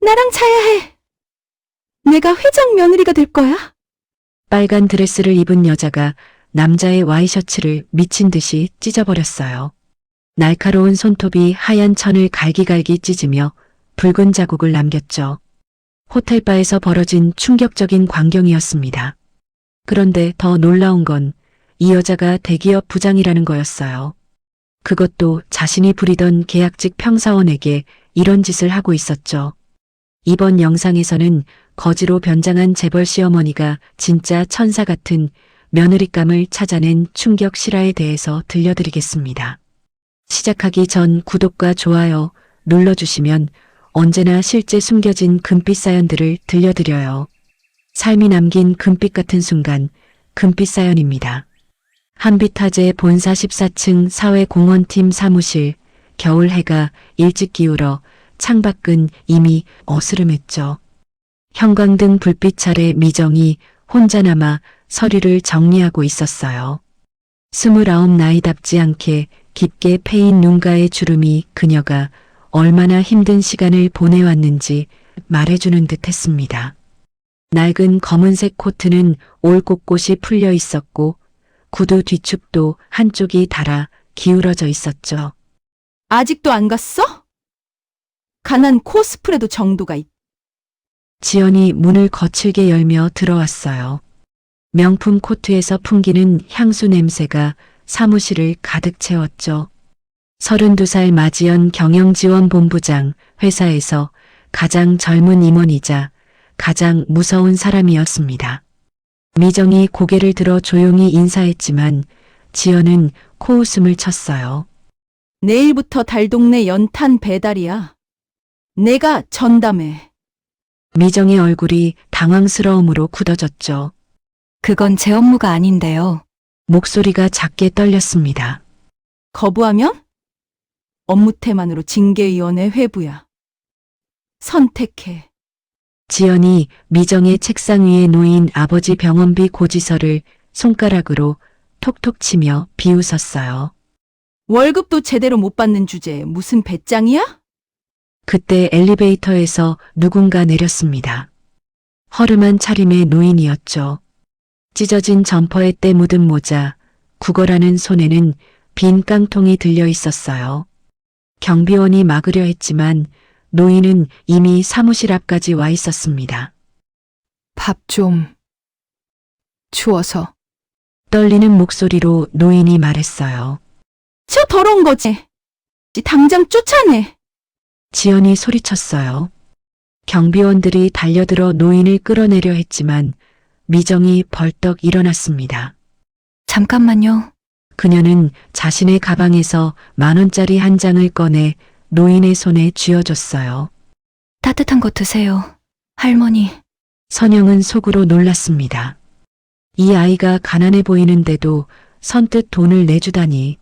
나랑 자야 해. 내가 회장 며느리가 될 거야. 빨간 드레스를 입은 여자가 남자의 와이셔츠를 미친 듯이 찢어버렸어요. 날카로운 손톱이 하얀 천을 갈기갈기 찢으며 붉은 자국을 남겼죠. 호텔바에서 벌어진 충격적인 광경이었습니다. 그런데 더 놀라운 건 이 여자가 대기업 부장이라는 거였어요. 그것도 자신이 부리던 계약직 평사원에게 이런 짓을 하고 있었죠. 이번 영상에서는 거지로 변장한 재벌 시어머니가 진짜 천사 같은 며느리감을 찾아낸 충격 실화에 대해서 들려드리겠습니다. 시작하기 전 구독과 좋아요 눌러주시면 언제나 실제 숨겨진 금빛 사연들을 들려드려요. 삶이 남긴 금빛 같은 순간, 금빛 사연입니다. 한빛화재 본사 14층 사회공헌팀 사무실, 겨울 해가 일찍 기울어 창밖은 이미 어스름했죠. 형광등 불빛 아래 미정이 혼자 남아 서류를 정리하고 있었어요. 29 나이답지 않게 깊게 패인 눈가의 주름이 그녀가 얼마나 힘든 시간을 보내왔는지 말해주는 듯 했습니다. 낡은 검은색 코트는 올 곳곳이 풀려 있었고 구두 뒤축도 한쪽이 닳아 기울어져 있었죠. 아직도 안 갔어? 가난 코스프레도 정도가 있. 지연이 문을 거칠게 열며 들어왔어요. 명품 코트에서 풍기는 향수 냄새가 사무실을 가득 채웠죠. 32살 마지연 경영지원본부장, 회사에서 가장 젊은 임원이자 가장 무서운 사람이었습니다. 미정이 고개를 들어 조용히 인사했지만 지연은 코웃음을 쳤어요. 내일부터 달동네 연탄 배달이야. 내가 전담해. 미정의 얼굴이 당황스러움으로 굳어졌죠. 그건 제 업무가 아닌데요. 목소리가 작게 떨렸습니다. 거부하면? 업무 태만으로 징계위원회 회부야. 선택해. 지연이 미정의 책상 위에 놓인 아버지 병원비 고지서를 손가락으로 톡톡 치며 비웃었어요. 월급도 제대로 못 받는 주제에 무슨 배짱이야? 그때 엘리베이터에서 누군가 내렸습니다. 허름한 차림의 노인이었죠. 찢어진 점퍼에 때 묻은 모자, 구걸하는 손에는 빈 깡통이 들려 있었어요. 경비원이 막으려 했지만 노인은 이미 사무실 앞까지 와 있었습니다. 밥 좀 추워서. 떨리는 목소리로 노인이 말했어요. 저 더러운 거지. 당장 쫓아내. 지연이 소리쳤어요. 경비원들이 달려들어 노인을 끌어내려 했지만 미정이 벌떡 일어났습니다. 잠깐만요. 그녀는 자신의 가방에서 10,000원짜리 한 장을 꺼내 노인의 손에 쥐어줬어요. 따뜻한 거 드세요. 할머니. 선영은 속으로 놀랐습니다. 이 아이가 가난해 보이는데도 선뜻 돈을 내주다니.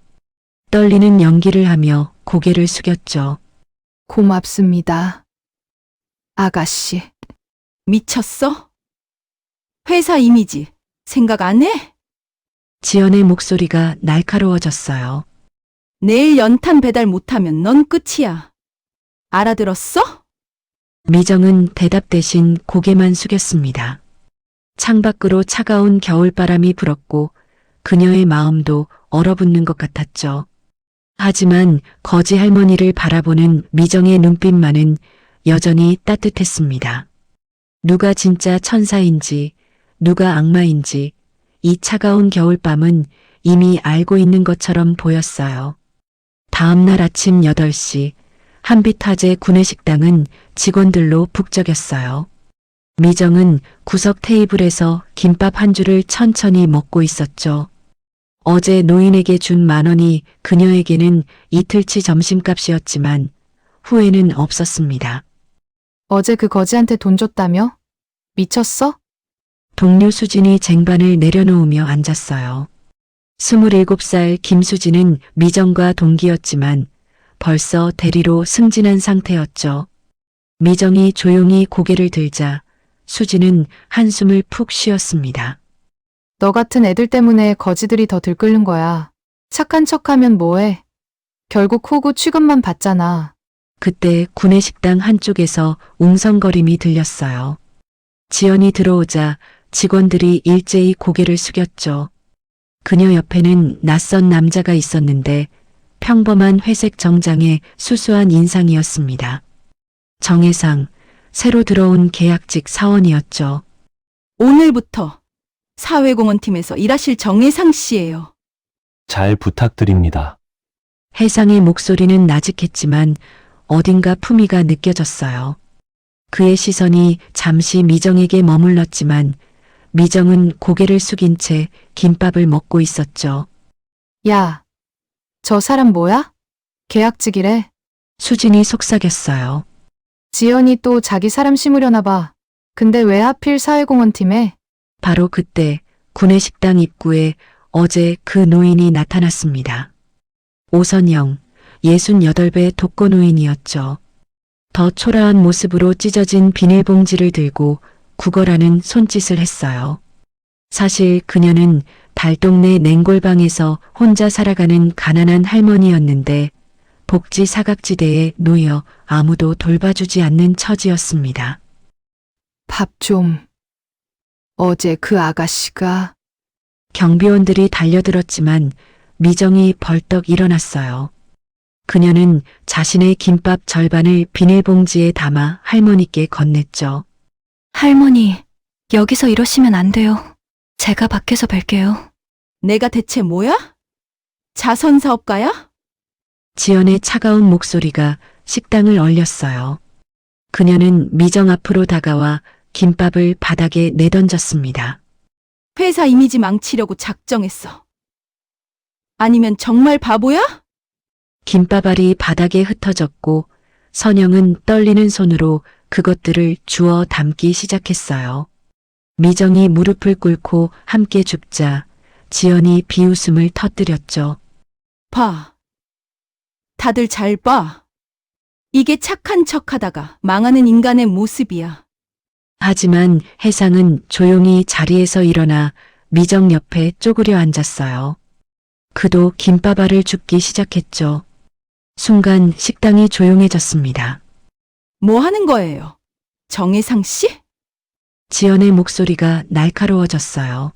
떨리는 연기를 하며 고개를 숙였죠. 고맙습니다. 아가씨. 미쳤어? 회사 이미지 생각 안 해? 지연의 목소리가 날카로워졌어요. 내일 연탄 배달 못하면 넌 끝이야. 알아들었어? 미정은 대답 대신 고개만 숙였습니다. 창밖으로 차가운 겨울바람이 불었고 그녀의 마음도 얼어붙는 것 같았죠. 하지만 거지 할머니를 바라보는 미정의 눈빛만은 여전히 따뜻했습니다. 누가 진짜 천사인지, 누가 악마인지 이 차가운 겨울밤은 이미 알고 있는 것처럼 보였어요. 다음 날 아침 8시 한빛화재 구내식당은 직원들로 북적였어요. 미정은 구석 테이블에서 김밥 한 줄을 천천히 먹고 있었죠. 어제 노인에게 준 10,000원이 그녀에게는 이틀치 점심값이었지만 후회는 없었습니다. 어제 그 거지한테 돈 줬다며? 미쳤어? 동료 수진이 쟁반을 내려놓으며 앉았어요. 27살 김수진은 미정과 동기였지만 벌써 대리로 승진한 상태였죠. 미정이 조용히 고개를 들자 수진은 한숨을 푹 쉬었습니다. 너 같은 애들 때문에 거지들이 더 들끓는 거야. 착한 척하면 뭐해? 결국 호구 취급만 받잖아. 그때 구내식당 한쪽에서 웅성거림이 들렸어요. 지연이 들어오자 직원들이 일제히 고개를 숙였죠. 그녀 옆에는 낯선 남자가 있었는데 평범한 회색 정장에 수수한 인상이었습니다. 정혜상, 새로 들어온 계약직 사원이었죠. 오늘부터 사회공헌팀에서 일하실 정혜상 씨예요. 잘 부탁드립니다. 혜상의 목소리는 나직했지만 어딘가 품위가 느껴졌어요. 그의 시선이 잠시 미정에게 머물렀지만 미정은 고개를 숙인 채 김밥을 먹고 있었죠. 야, 저 사람 뭐야? 계약직이래. 수진이 속삭였어요. 지연이 또 자기 사람 심으려나 봐. 근데 왜 하필 사회공헌팀에? 바로 그때 구내식당 입구에 어제 그 노인이 나타났습니다. 오선영, 68배 독거노인이었죠. 더 초라한 모습으로 찢어진 비닐봉지를 들고 구걸하는 손짓을 했어요. 사실 그녀는 달동네 냉골방에서 혼자 살아가는 가난한 할머니였는데 복지 사각지대에 놓여 아무도 돌봐주지 않는 처지였습니다. 밥 좀. 어제 그 아가씨가 경비원들이 달려들었지만 미정이 벌떡 일어났어요. 그녀는 자신의 김밥 절반을 비닐봉지에 담아 할머니께 건넸죠. 할머니, 여기서 이러시면 안 돼요. 제가 밖에서 뵐게요. 내가 대체 뭐야? 자선사업가야? 지연의 차가운 목소리가 식당을 얼렸어요. 그녀는 미정 앞으로 다가와 김밥을 바닥에 내던졌습니다. 회사 이미지 망치려고 작정했어. 아니면 정말 바보야? 김밥알이 바닥에 흩어졌고 선영은 떨리는 손으로 그것들을 주워 담기 시작했어요. 미정이 무릎을 꿇고 함께 줍자 지연이 비웃음을 터뜨렸죠. 봐. 다들 잘 봐. 이게 착한 척하다가 망하는 인간의 모습이야. 하지만 혜상은 조용히 자리에서 일어나 미정 옆에 쪼그려 앉았어요. 그도 김밥알을 줍기 시작했죠. 순간 식당이 조용해졌습니다. 뭐 하는 거예요? 정혜상 씨? 지연의 목소리가 날카로워졌어요.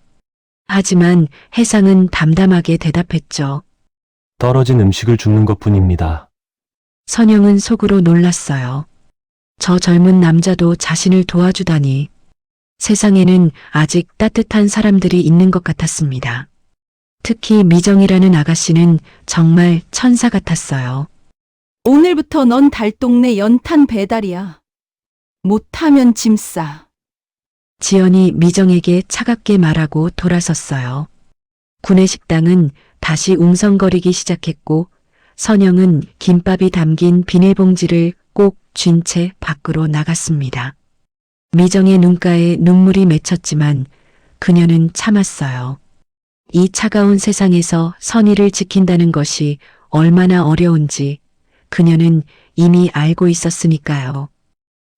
하지만 혜상은 담담하게 대답했죠. 떨어진 음식을 줍는 것 뿐입니다. 선영은 속으로 놀랐어요. 저 젊은 남자도 자신을 도와주다니. 세상에는 아직 따뜻한 사람들이 있는 것 같았습니다. 특히 미정이라는 아가씨는 정말 천사 같았어요. 오늘부터 넌 달동네 연탄 배달이야. 못하면 짐 싸. 지연이 미정에게 차갑게 말하고 돌아섰어요. 구내식당은 다시 웅성거리기 시작했고 선영은 김밥이 담긴 비닐봉지를 꼭 쥔 채 밖으로 나갔습니다. 미정의 눈가에 눈물이 맺혔지만 그녀는 참았어요. 이 차가운 세상에서 선의를 지킨다는 것이 얼마나 어려운지 그녀는 이미 알고 있었으니까요.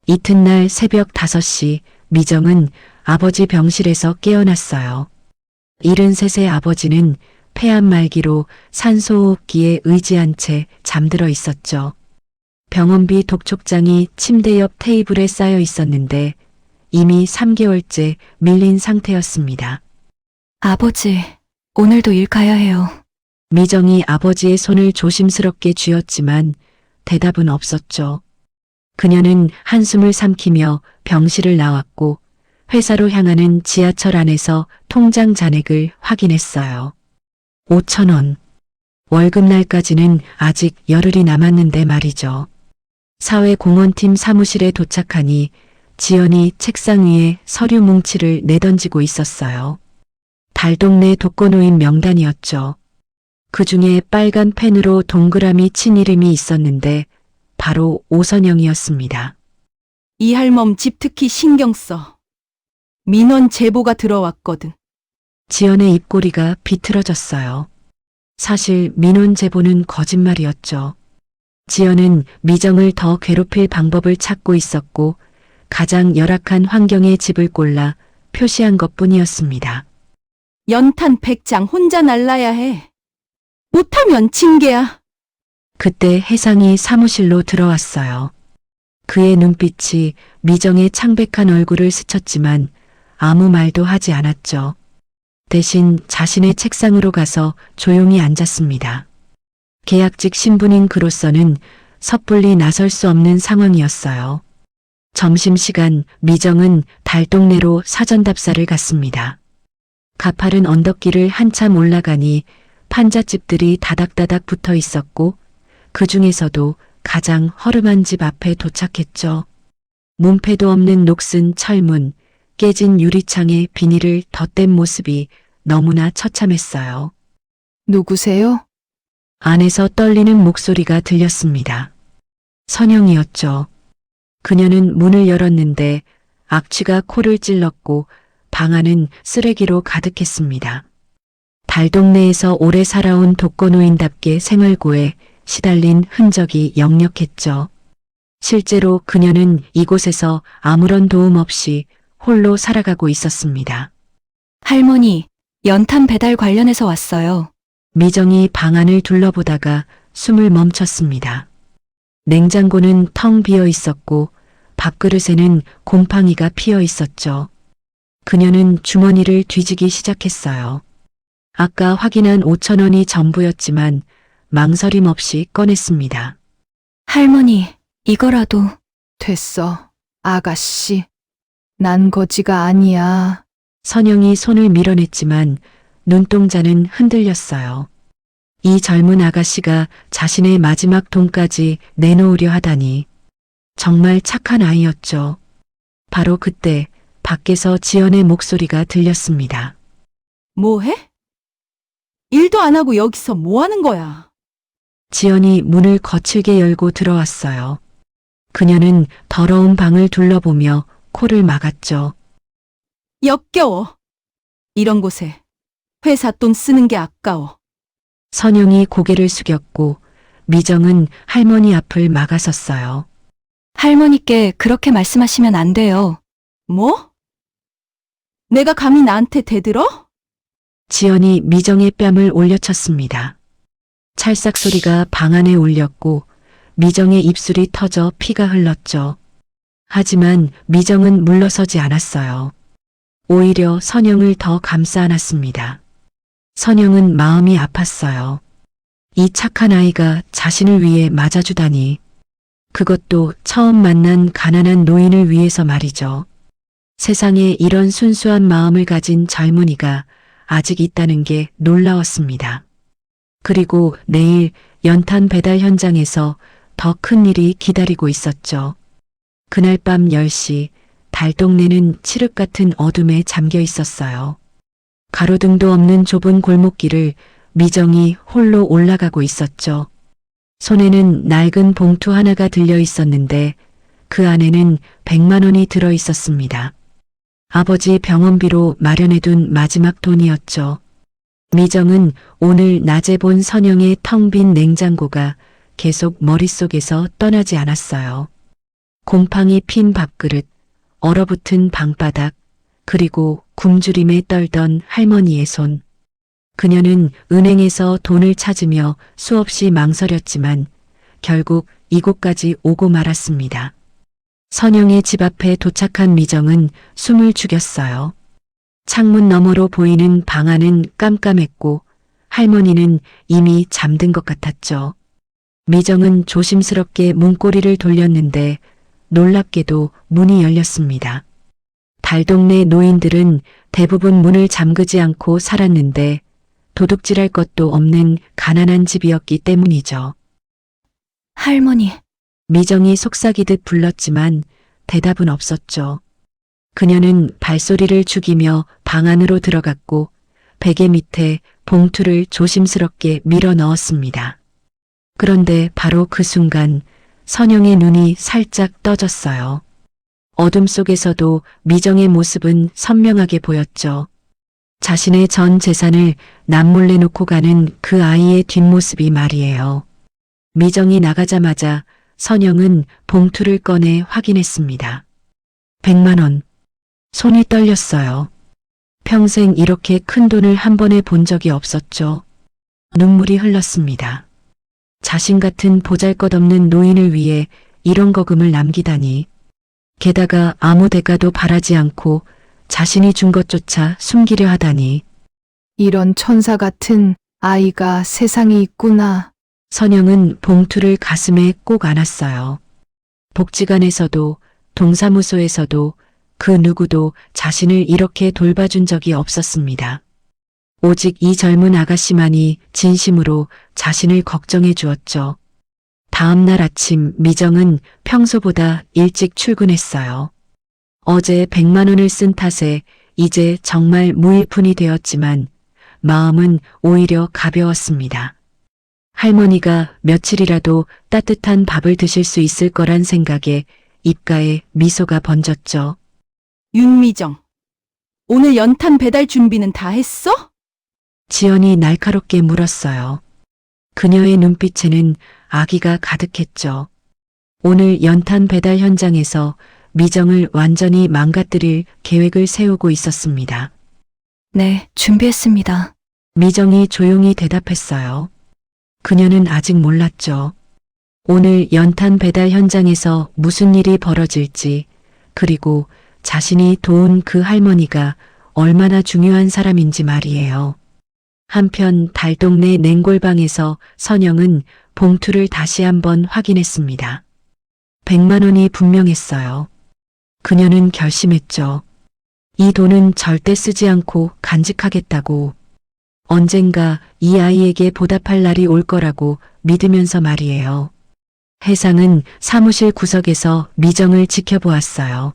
이튿날 새벽 5시 미정은 아버지 병실에서 깨어났어요. 73세 아버지는 폐암 말기로 산소호흡기에 의지한 채 잠들어 있었죠. 병원비 독촉장이 침대 옆 테이블에 쌓여 있었는데 이미 3개월째 밀린 상태였습니다. 아버지, 오늘도 일 가야 해요. 미정이 아버지의 손을 조심스럽게 쥐었지만 대답은 없었죠. 그녀는 한숨을 삼키며 병실을 나왔고 회사로 향하는 지하철 안에서 통장 잔액을 확인했어요. 5,000원. 월급날까지는 아직 열흘이 남았는데 말이죠. 사회공헌팀 사무실에 도착하니 지연이 책상 위에 서류 뭉치를 내던지고 있었어요. 달동네 독거노인 명단이었죠. 그 중에 빨간 펜으로 동그라미 친 이름이 있었는데 바로 오선영이었습니다. 이 할멈 집 특히 신경 써. 민원 제보가 들어왔거든. 지연의 입꼬리가 비틀어졌어요. 사실 민원 제보는 거짓말이었죠. 지연은 미정을 더 괴롭힐 방법을 찾고 있었고 가장 열악한 환경의 집을 골라 표시한 것뿐이었습니다. 연탄 100장 혼자 날라야 해. 못하면 징계야. 그때 혜상이 사무실로 들어왔어요. 그의 눈빛이 미정의 창백한 얼굴을 스쳤지만 아무 말도 하지 않았죠. 대신 자신의 책상으로 가서 조용히 앉았습니다. 계약직 신분인 그로서는 섣불리 나설 수 없는 상황이었어요. 점심시간 미정은 달동네로 사전답사를 갔습니다. 가파른 언덕길을 한참 올라가니 판잣집들이 다닥다닥 붙어 있었고 그 중에서도 가장 허름한 집 앞에 도착했죠. 문패도 없는 녹슨 철문, 깨진 유리창에 비닐을 덧댄 모습이 너무나 처참했어요. 누구세요? 안에서 떨리는 목소리가 들렸습니다. 선영이었죠. 그녀는 문을 열었는데 악취가 코를 찔렀고 방 안은 쓰레기로 가득했습니다. 달동네에서 오래 살아온 독거노인답게 생활고에 시달린 흔적이 역력했죠. 실제로 그녀는 이곳에서 아무런 도움 없이 홀로 살아가고 있었습니다. 할머니, 연탄 배달 관련해서 왔어요. 미정이 방 안을 둘러보다가 숨을 멈췄습니다. 냉장고는 텅 비어 있었고 밥그릇에는 곰팡이가 피어 있었죠. 그녀는 주머니를 뒤지기 시작했어요. 아까 확인한 5,000원이 전부였지만 망설임 없이 꺼냈습니다. 할머니, 이거라도. 됐어. 아가씨. 난 거지가 아니야. 선영이 손을 밀어냈지만 눈동자는 흔들렸어요. 이 젊은 아가씨가 자신의 마지막 돈까지 내놓으려 하다니. 정말 착한 아이였죠. 바로 그때 밖에서 지연의 목소리가 들렸습니다. 뭐해? 일도 안 하고 여기서 뭐 하는 거야? 지연이 문을 거칠게 열고 들어왔어요. 그녀는 더러운 방을 둘러보며 코를 막았죠. 역겨워. 이런 곳에 회사 돈 쓰는 게 아까워. 선영이 고개를 숙였고 미정은 할머니 앞을 막아섰어요. 할머니께 그렇게 말씀하시면 안 돼요. 뭐? 내가 감히 나한테 대들어? 지연이 미정의 뺨을 올려쳤습니다. 찰싹 소리가 방 안에 울렸고 미정의 입술이 터져 피가 흘렀죠. 하지만 미정은 물러서지 않았어요. 오히려 선영을 더 감싸 안았습니다. 선영은 마음이 아팠어요. 이 착한 아이가 자신을 위해 맞아주다니. 그것도 처음 만난 가난한 노인을 위해서 말이죠. 세상에 이런 순수한 마음을 가진 젊은이가 아직 있다는 게 놀라웠습니다. 그리고 내일 연탄 배달 현장에서 더 큰 일이 기다리고 있었죠. 그날 밤 10시 달동네는 칠흑 같은 어둠에 잠겨 있었어요. 가로등도 없는 좁은 골목길을 미정이 홀로 올라가고 있었죠. 손에는 낡은 봉투 하나가 들려 있었는데 그 안에는 100만 원이 들어 있었습니다. 아버지 병원비로 마련해둔 마지막 돈이었죠. 미정은 오늘 낮에 본 선영의 텅 빈 냉장고가 계속 머릿속에서 떠나지 않았어요. 곰팡이 핀 밥그릇, 얼어붙은 방바닥, 그리고 굶주림에 떨던 할머니의 손. 그녀는 은행에서 돈을 찾으며 수없이 망설였지만 결국 이곳까지 오고 말았습니다. 선영의 집 앞에 도착한 미정은 숨을 죽였어요. 창문 너머로 보이는 방 안은 깜깜했고 할머니는 이미 잠든 것 같았죠. 미정은 조심스럽게 문고리를 돌렸는데 놀랍게도 문이 열렸습니다. 달동네 노인들은 대부분 문을 잠그지 않고 살았는데 도둑질할 것도 없는 가난한 집이었기 때문이죠. 할머니, 미정이 속삭이듯 불렀지만 대답은 없었죠. 그녀는 발소리를 죽이며 방 안으로 들어갔고 베개 밑에 봉투를 조심스럽게 밀어 넣었습니다. 그런데 바로 그 순간 선영의 눈이 살짝 떠졌어요. 어둠 속에서도 미정의 모습은 선명하게 보였죠. 자신의 전 재산을 남몰래 놓고 가는 그 아이의 뒷모습이 말이에요. 미정이 나가자마자 선영은 봉투를 꺼내 확인했습니다. 100만 원. 손이 떨렸어요. 평생 이렇게 큰 돈을 한 번에 본 적이 없었죠. 눈물이 흘렀습니다. 자신 같은 보잘것없는 노인을 위해 이런 거금을 남기다니. 게다가 아무 대가도 바라지 않고 자신이 준 것조차 숨기려 하다니. 이런 천사 같은 아이가 세상에 있구나. 선영은 봉투를 가슴에 꼭 안았어요. 복지관에서도 동사무소에서도 그 누구도 자신을 이렇게 돌봐준 적이 없었습니다. 오직 이 젊은 아가씨만이 진심으로 자신을 걱정해 주었죠. 다음 날 아침 미정은 평소보다 일찍 출근했어요. 어제 100만 원을 쓴 탓에 이제 정말 무일푼이 되었지만 마음은 오히려 가벼웠습니다. 할머니가 며칠이라도 따뜻한 밥을 드실 수 있을 거란 생각에 입가에 미소가 번졌죠. 윤미정, 오늘 연탄 배달 준비는 다 했어? 지연이 날카롭게 물었어요. 그녀의 눈빛에는 아기가 가득했죠. 오늘 연탄 배달 현장에서 미정을 완전히 망가뜨릴 계획을 세우고 있었습니다. 네, 준비했습니다. 미정이 조용히 대답했어요. 그녀는 아직 몰랐죠. 오늘 연탄 배달 현장에서 무슨 일이 벌어질지, 그리고 자신이 도운 그 할머니가 얼마나 중요한 사람인지 말이에요. 한편 달동네 냉골방에서 선영은 봉투를 다시 한번 확인했습니다. 100만 원이 분명했어요. 그녀는 결심했죠. 이 돈은 절대 쓰지 않고 간직하겠다고. 언젠가 이 아이에게 보답할 날이 올 거라고 믿으면서 말이에요. 혜상은 사무실 구석에서 미정을 지켜보았어요.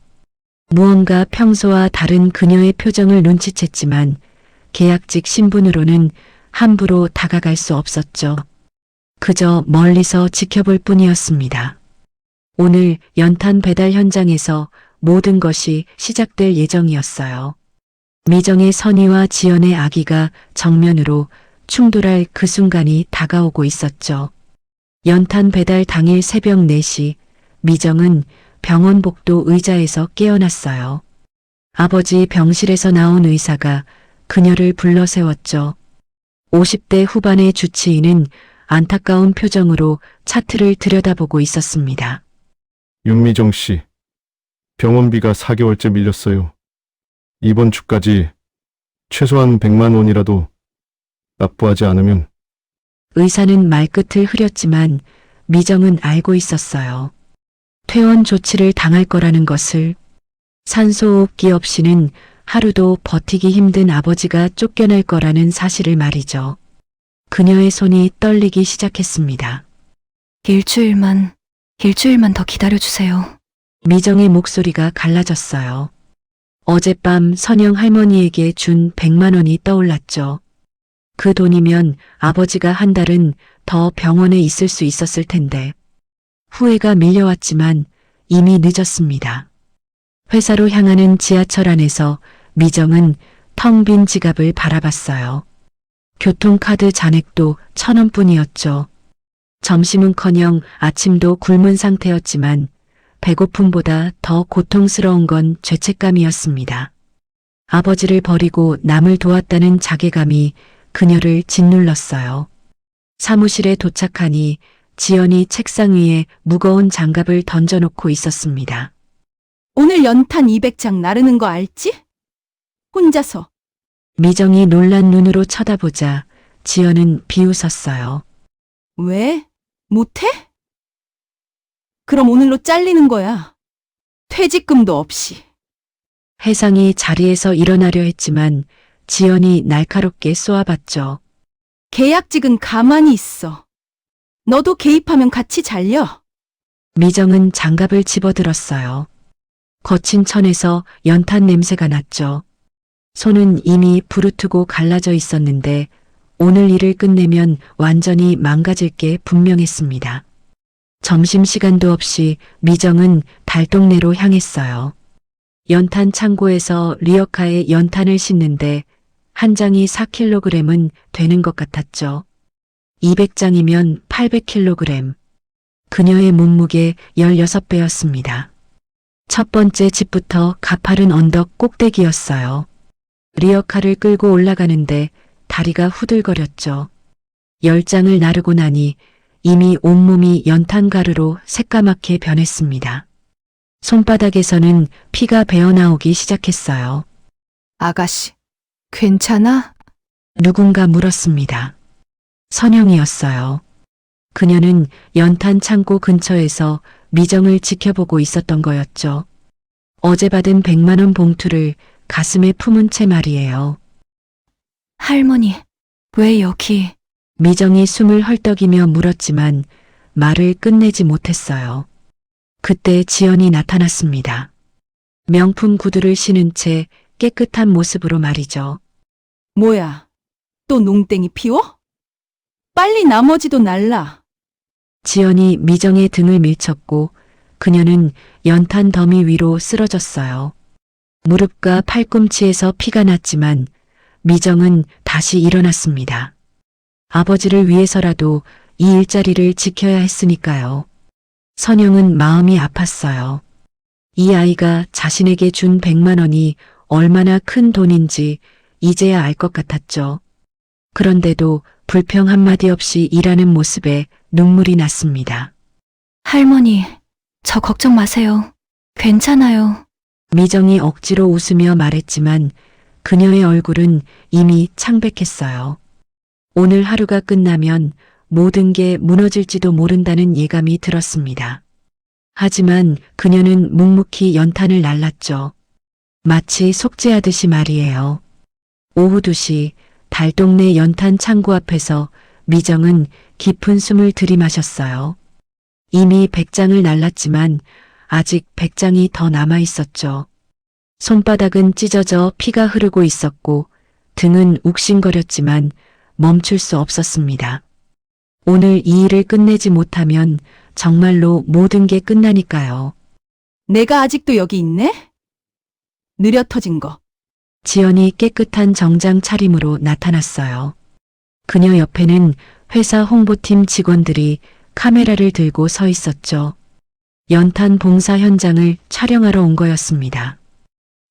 무언가 평소와 다른 그녀의 표정을 눈치챘지만 계약직 신분으로는 함부로 다가갈 수 없었죠. 그저 멀리서 지켜볼 뿐이었습니다. 오늘 연탄 배달 현장에서 모든 것이 시작될 예정이었어요. 미정의 선의와 지연의 아기가 정면으로 충돌할 그 순간이 다가오고 있었죠. 연탄 배달 당일 새벽 4시, 미정은 병원 복도 의자에서 깨어났어요. 아버지 병실에서 나온 의사가 그녀를 불러 세웠죠. 50대 후반의 주치의는 안타까운 표정으로 차트를 들여다보고 있었습니다. 윤미정 씨, 병원비가 4개월째 밀렸어요. 이번 주까지 최소한 100만 원이라도 납부하지 않으면. 의사는 말끝을 흐렸지만 미정은 알고 있었어요. 퇴원 조치를 당할 거라는 것을. 산소호흡기 없이는 하루도 버티기 힘든 아버지가 쫓겨날 거라는 사실을 말이죠. 그녀의 손이 떨리기 시작했습니다. 일주일만 더 기다려주세요. 미정의 목소리가 갈라졌어요. 어젯밤 선영 할머니에게 준 100만 원이 떠올랐죠. 그 돈이면 아버지가 한 달은 더 병원에 있을 수 있었을 텐데. 후회가 밀려왔지만 이미 늦었습니다. 회사로 향하는 지하철 안에서 미정은 텅 빈 지갑을 바라봤어요. 교통카드 잔액도 1,000원뿐이었죠. 점심은커녕 아침도 굶은 상태였지만 배고픔보다 더 고통스러운 건 죄책감이었습니다. 아버지를 버리고 남을 도왔다는 자괴감이 그녀를 짓눌렀어요. 사무실에 도착하니 지연이 책상 위에 무거운 장갑을 던져놓고 있었습니다. 오늘 연탄 200장 나르는 거 알지? 혼자서. 미정이 놀란 눈으로 쳐다보자 지연은 비웃었어요. 왜? 못해? 그럼 오늘로 잘리는 거야. 퇴직금도 없이. 혜상이 자리에서 일어나려 했지만 지연이 날카롭게 쏘아봤죠. 계약직은 가만히 있어. 너도 개입하면 같이 잘려. 미정은 장갑을 집어들었어요. 거친 천에서 연탄 냄새가 났죠. 손은 이미 부르트고 갈라져 있었는데 오늘 일을 끝내면 완전히 망가질 게 분명했습니다. 점심시간도 없이 미정은 달동네로 향했어요. 연탄 창고에서 리어카에 연탄을 싣는데 한 장이 4kg은 되는 것 같았죠. 200장이면 800kg. 그녀의 몸무게 16배였습니다. 첫 번째 집부터 가파른 언덕 꼭대기였어요. 리어카를 끌고 올라가는데 다리가 후들거렸죠. 10장을 나르고 나니 이미 온몸이 연탄가루로 새까맣게 변했습니다. 손바닥에서는 피가 배어나오기 시작했어요. 아가씨, 괜찮아? 누군가 물었습니다. 선영이었어요. 그녀는 연탄 창고 근처에서 미정을 지켜보고 있었던 거였죠. 어제 받은 100만 원 봉투를 가슴에 품은 채 말이에요. 할머니, 왜 여기? 미정이 숨을 헐떡이며 물었지만 말을 끝내지 못했어요. 그때 지연이 나타났습니다. 명품 구두를 신은 채 깨끗한 모습으로 말이죠. 뭐야? 또 농땡이 피워? 빨리 나머지도 날라. 지연이 미정의 등을 밀쳤고 그녀는 연탄 더미 위로 쓰러졌어요. 무릎과 팔꿈치에서 피가 났지만 미정은 다시 일어났습니다. 아버지를 위해서라도 이 일자리를 지켜야 했으니까요. 선영은 마음이 아팠어요. 이 아이가 자신에게 준 100만 원이 얼마나 큰 돈인지 이제야 알 것 같았죠. 그런데도 불평 한마디 없이 일하는 모습에 눈물이 났습니다. 할머니, 저 걱정 마세요. 괜찮아요. 미정이 억지로 웃으며 말했지만 그녀의 얼굴은 이미 창백했어요. 오늘 하루가 끝나면 모든 게 무너질지도 모른다는 예감이 들었습니다. 하지만 그녀는 묵묵히 연탄을 날랐죠. 마치 속죄하듯이 말이에요. 오후 2시 달동네 연탄 창고 앞에서 미정은 깊은 숨을 들이마셨어요. 이미 100장을 날랐지만 아직 100장이 더 남아 있었죠. 손바닥은 찢어져 피가 흐르고 있었고 등은 욱신거렸지만 멈출 수 없었습니다. 오늘 이 일을 끝내지 못하면 정말로 모든 게 끝나니까요. 내가 아직도 여기 있네? 느려 터진 거. 지연이 깨끗한 정장 차림으로 나타났어요. 그녀 옆에는 회사 홍보팀 직원들이 카메라를 들고 서 있었죠. 연탄 봉사 현장을 촬영하러 온 거였습니다.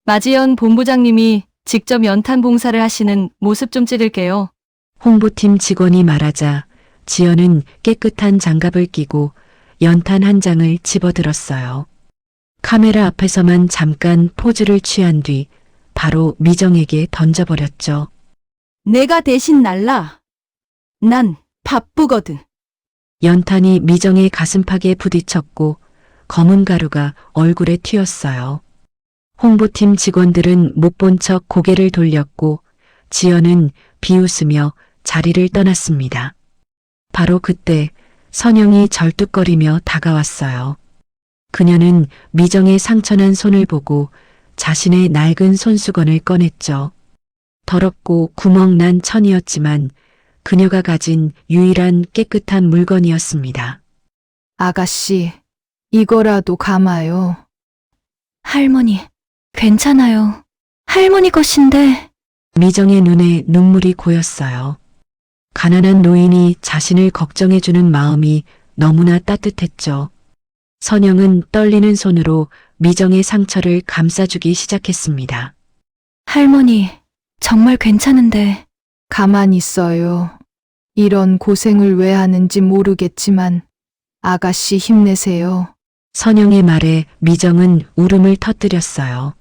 마지연 본부장님이 직접 연탄 봉사를 하시는 모습 좀 찍을게요. 홍보팀 직원이 말하자 지연은 깨끗한 장갑을 끼고 연탄 한 장을 집어들었어요. 카메라 앞에서만 잠깐 포즈를 취한 뒤 바로 미정에게 던져버렸죠. 내가 대신 날라. 난 바쁘거든. 연탄이 미정의 가슴팍에 부딪혔고 검은 가루가 얼굴에 튀었어요. 홍보팀 직원들은 못 본 척 고개를 돌렸고 지연은 비웃으며 자리를 떠났습니다. 바로 그때 선영이 절뚝거리며 다가왔어요. 그녀는 미정의 상처난 손을 보고 자신의 낡은 손수건을 꺼냈죠. 더럽고 구멍 난 천이었지만 그녀가 가진 유일한 깨끗한 물건이었습니다. 아가씨, 이거라도 감아요. 할머니, 괜찮아요. 할머니 것인데. 미정의 눈에 눈물이 고였어요. 가난한 노인이 자신을 걱정해주는 마음이 너무나 따뜻했죠. 선영은 떨리는 손으로 미정의 상처를 감싸주기 시작했습니다. 할머니, 정말 괜찮은데. 가만히 있어요. 이런 고생을 왜 하는지 모르겠지만 아가씨 힘내세요. 선영의 말에 미정은 울음을 터뜨렸어요.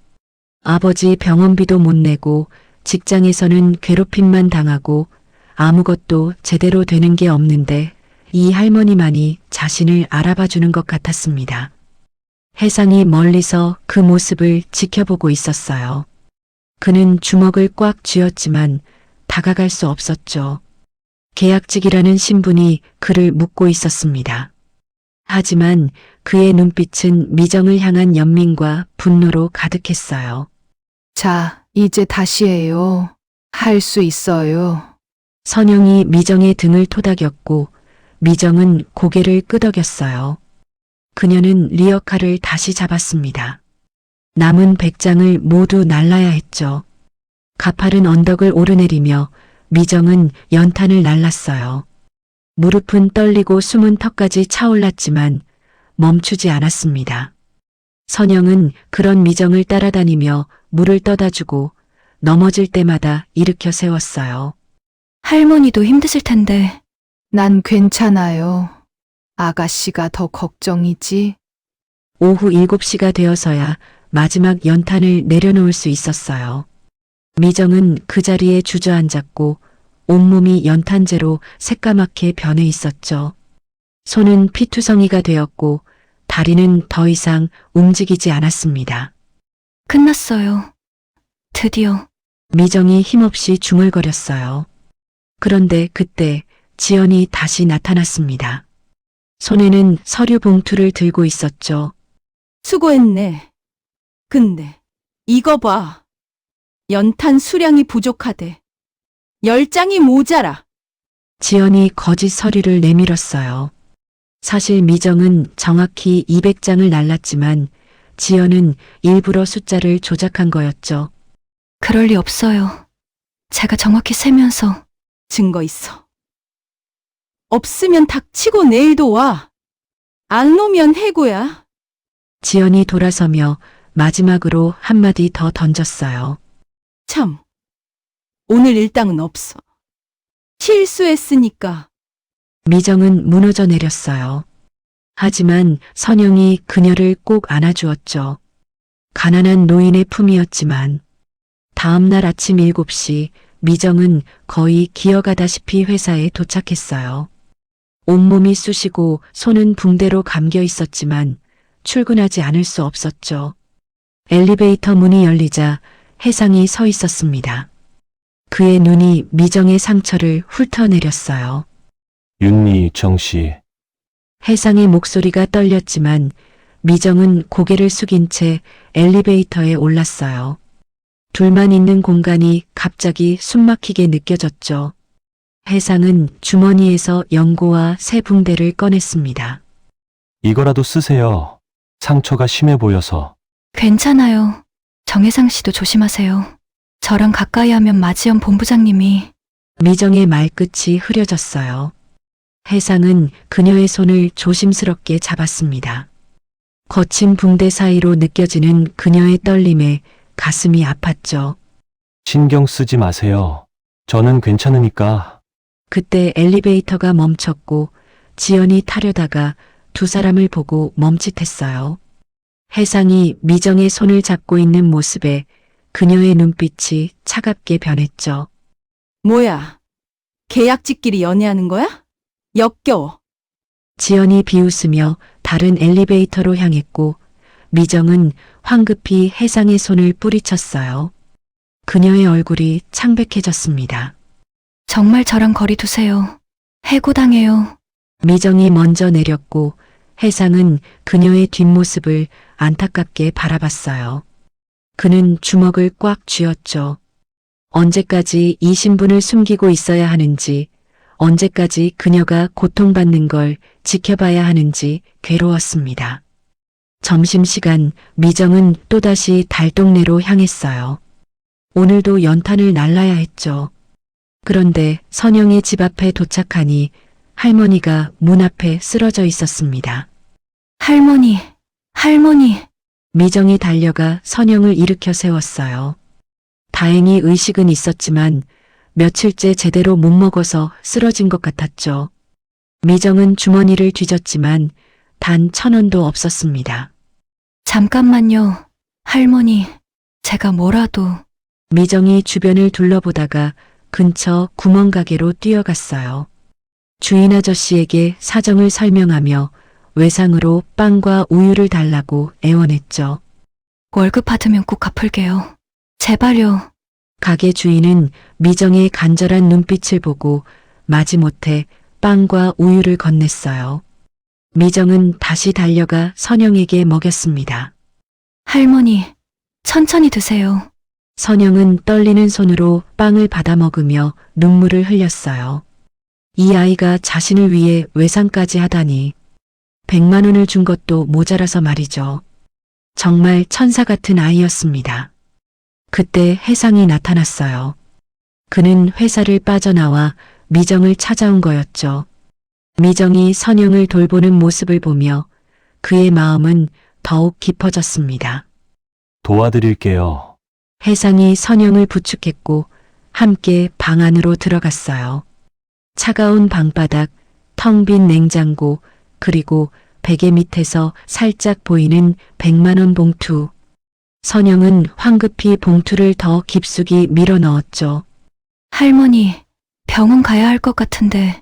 아버지 병원비도 못 내고 직장에서는 괴롭힘만 당하고 아무것도 제대로 되는 게 없는데 이 할머니만이 자신을 알아봐 주는 것 같았습니다. 혜상이 멀리서 그 모습을 지켜보고 있었어요. 그는 주먹을 꽉 쥐었지만 다가갈 수 없었죠. 계약직이라는 신분이 그를 묶고 있었습니다. 하지만 그의 눈빛은 미정을 향한 연민과 분노로 가득했어요. 자, 이제 다시예요. 할 수 있어요. 선영이 미정의 등을 토닥였고 미정은 고개를 끄덕였어요. 그녀는 리어카를 다시 잡았습니다. 남은 100장을 모두 날라야 했죠. 가파른 언덕을 오르내리며 미정은 연탄을 날랐어요. 무릎은 떨리고 숨은 턱까지 차올랐지만 멈추지 않았습니다. 선영은 그런 미정을 따라다니며 물을 떠다주고 넘어질 때마다 일으켜 세웠어요. 할머니도 힘드실 텐데. 난 괜찮아요. 아가씨가 더 걱정이지. 오후 7시가 되어서야 마지막 연탄을 내려놓을 수 있었어요. 미정은 그 자리에 주저앉았고 온몸이 연탄재로 새까맣게 변해 있었죠. 손은 피투성이가 되었고 다리는 더 이상 움직이지 않았습니다. 끝났어요. 드디어. 미정이 힘없이 중얼거렸어요. 그런데 그때 지연이 다시 나타났습니다. 손에는 서류 봉투를 들고 있었죠. 수고했네. 근데 이거 봐. 연탄 수량이 부족하대. 10장이 모자라. 지연이 거짓 서류를 내밀었어요. 사실 미정은 정확히 200장을 날랐지만 지연은 일부러 숫자를 조작한 거였죠. 그럴 리 없어요. 제가 정확히 세면서. 증거 있어. 없으면 닥치고 내일도 와. 안 오면 해고야. 지연이 돌아서며 마지막으로 한마디 더 던졌어요. 참. 오늘 일당은 없어. 실수했으니까. 미정은 무너져 내렸어요. 하지만 선영이 그녀를 꼭 안아주었죠. 가난한 노인의 품이었지만 다음 날 아침 7시 미정은 거의 기어가다시피 회사에 도착했어요. 온몸이 쑤시고 손은 붕대로 감겨 있었지만 출근하지 않을 수 없었죠. 엘리베이터 문이 열리자 혜상이 서 있었습니다. 그의 눈이 미정의 상처를 훑어내렸어요. 윤미, 정씨. 혜상의 목소리가 떨렸지만 미정은 고개를 숙인 채 엘리베이터에 올랐어요. 둘만 있는 공간이 갑자기 숨막히게 느껴졌죠. 혜상은 주머니에서 연고와 새 붕대를 꺼냈습니다. 이거라도 쓰세요. 상처가 심해 보여서. 괜찮아요. 정혜상 씨도 조심하세요. 저랑 가까이 하면 마지연 본부장님이. 미정의 말끝이 흐려졌어요. 혜상은 그녀의 손을 조심스럽게 잡았습니다. 거친 붕대 사이로 느껴지는 그녀의 떨림에 가슴이 아팠죠. 신경 쓰지 마세요. 저는 괜찮으니까. 그때 엘리베이터가 멈췄고 지연이 타려다가 두 사람을 보고 멈칫했어요. 혜상이 미정의 손을 잡고 있는 모습에 그녀의 눈빛이 차갑게 변했죠. 뭐야? 계약직끼리 연애하는 거야? 역겨워. 지연이 비웃으며 다른 엘리베이터로 향했고 미정은 황급히 혜상의 손을 뿌리쳤어요. 그녀의 얼굴이 창백해졌습니다. 정말 저랑 거리 두세요. 해고당해요. 미정이 먼저 내렸고 혜상은 그녀의 뒷모습을 안타깝게 바라봤어요. 그는 주먹을 꽉 쥐었죠. 언제까지 이 신분을 숨기고 있어야 하는지, 언제까지 그녀가 고통받는 걸 지켜봐야 하는지 괴로웠습니다. 점심시간 미정은 또다시 달동네로 향했어요. 오늘도 연탄을 날라야 했죠. 그런데 선영의 집 앞에 도착하니 할머니가 문 앞에 쓰러져 있었습니다. 할머니, 할머니. 미정이 달려가 선영을 일으켜 세웠어요. 다행히 의식은 있었지만 며칠째 제대로 못 먹어서 쓰러진 것 같았죠. 미정은 주머니를 뒤졌지만 단 1,000원도 없었습니다. 잠깐만요. 할머니, 제가 뭐라도. 미정이 주변을 둘러보다가 근처 구멍가게로 뛰어갔어요. 주인 아저씨에게 사정을 설명하며 외상으로 빵과 우유를 달라고 애원했죠. 월급 받으면 꼭 갚을게요. 제발요. 가게 주인은 미정의 간절한 눈빛을 보고 마지못해 빵과 우유를 건넸어요. 미정은 다시 달려가 선영에게 먹였습니다. 할머니, 천천히 드세요. 선영은 떨리는 손으로 빵을 받아 먹으며 눈물을 흘렸어요. 이 아이가 자신을 위해 외상까지 하다니 100만 원을 준 것도 모자라서 말이죠. 정말 천사 같은 아이였습니다. 그때 혜상이 나타났어요. 그는 회사를 빠져나와 미정을 찾아온 거였죠. 미정이 선영을 돌보는 모습을 보며 그의 마음은 더욱 깊어졌습니다. 도와드릴게요. 혜상이 선영을 부축했고 함께 방 안으로 들어갔어요. 차가운 방바닥, 텅 빈 냉장고, 그리고 베개 밑에서 살짝 보이는 100만 원 봉투. 선영은 황급히 봉투를 더 깊숙이 밀어 넣었죠. 할머니, 병원 가야 할 것 같은데.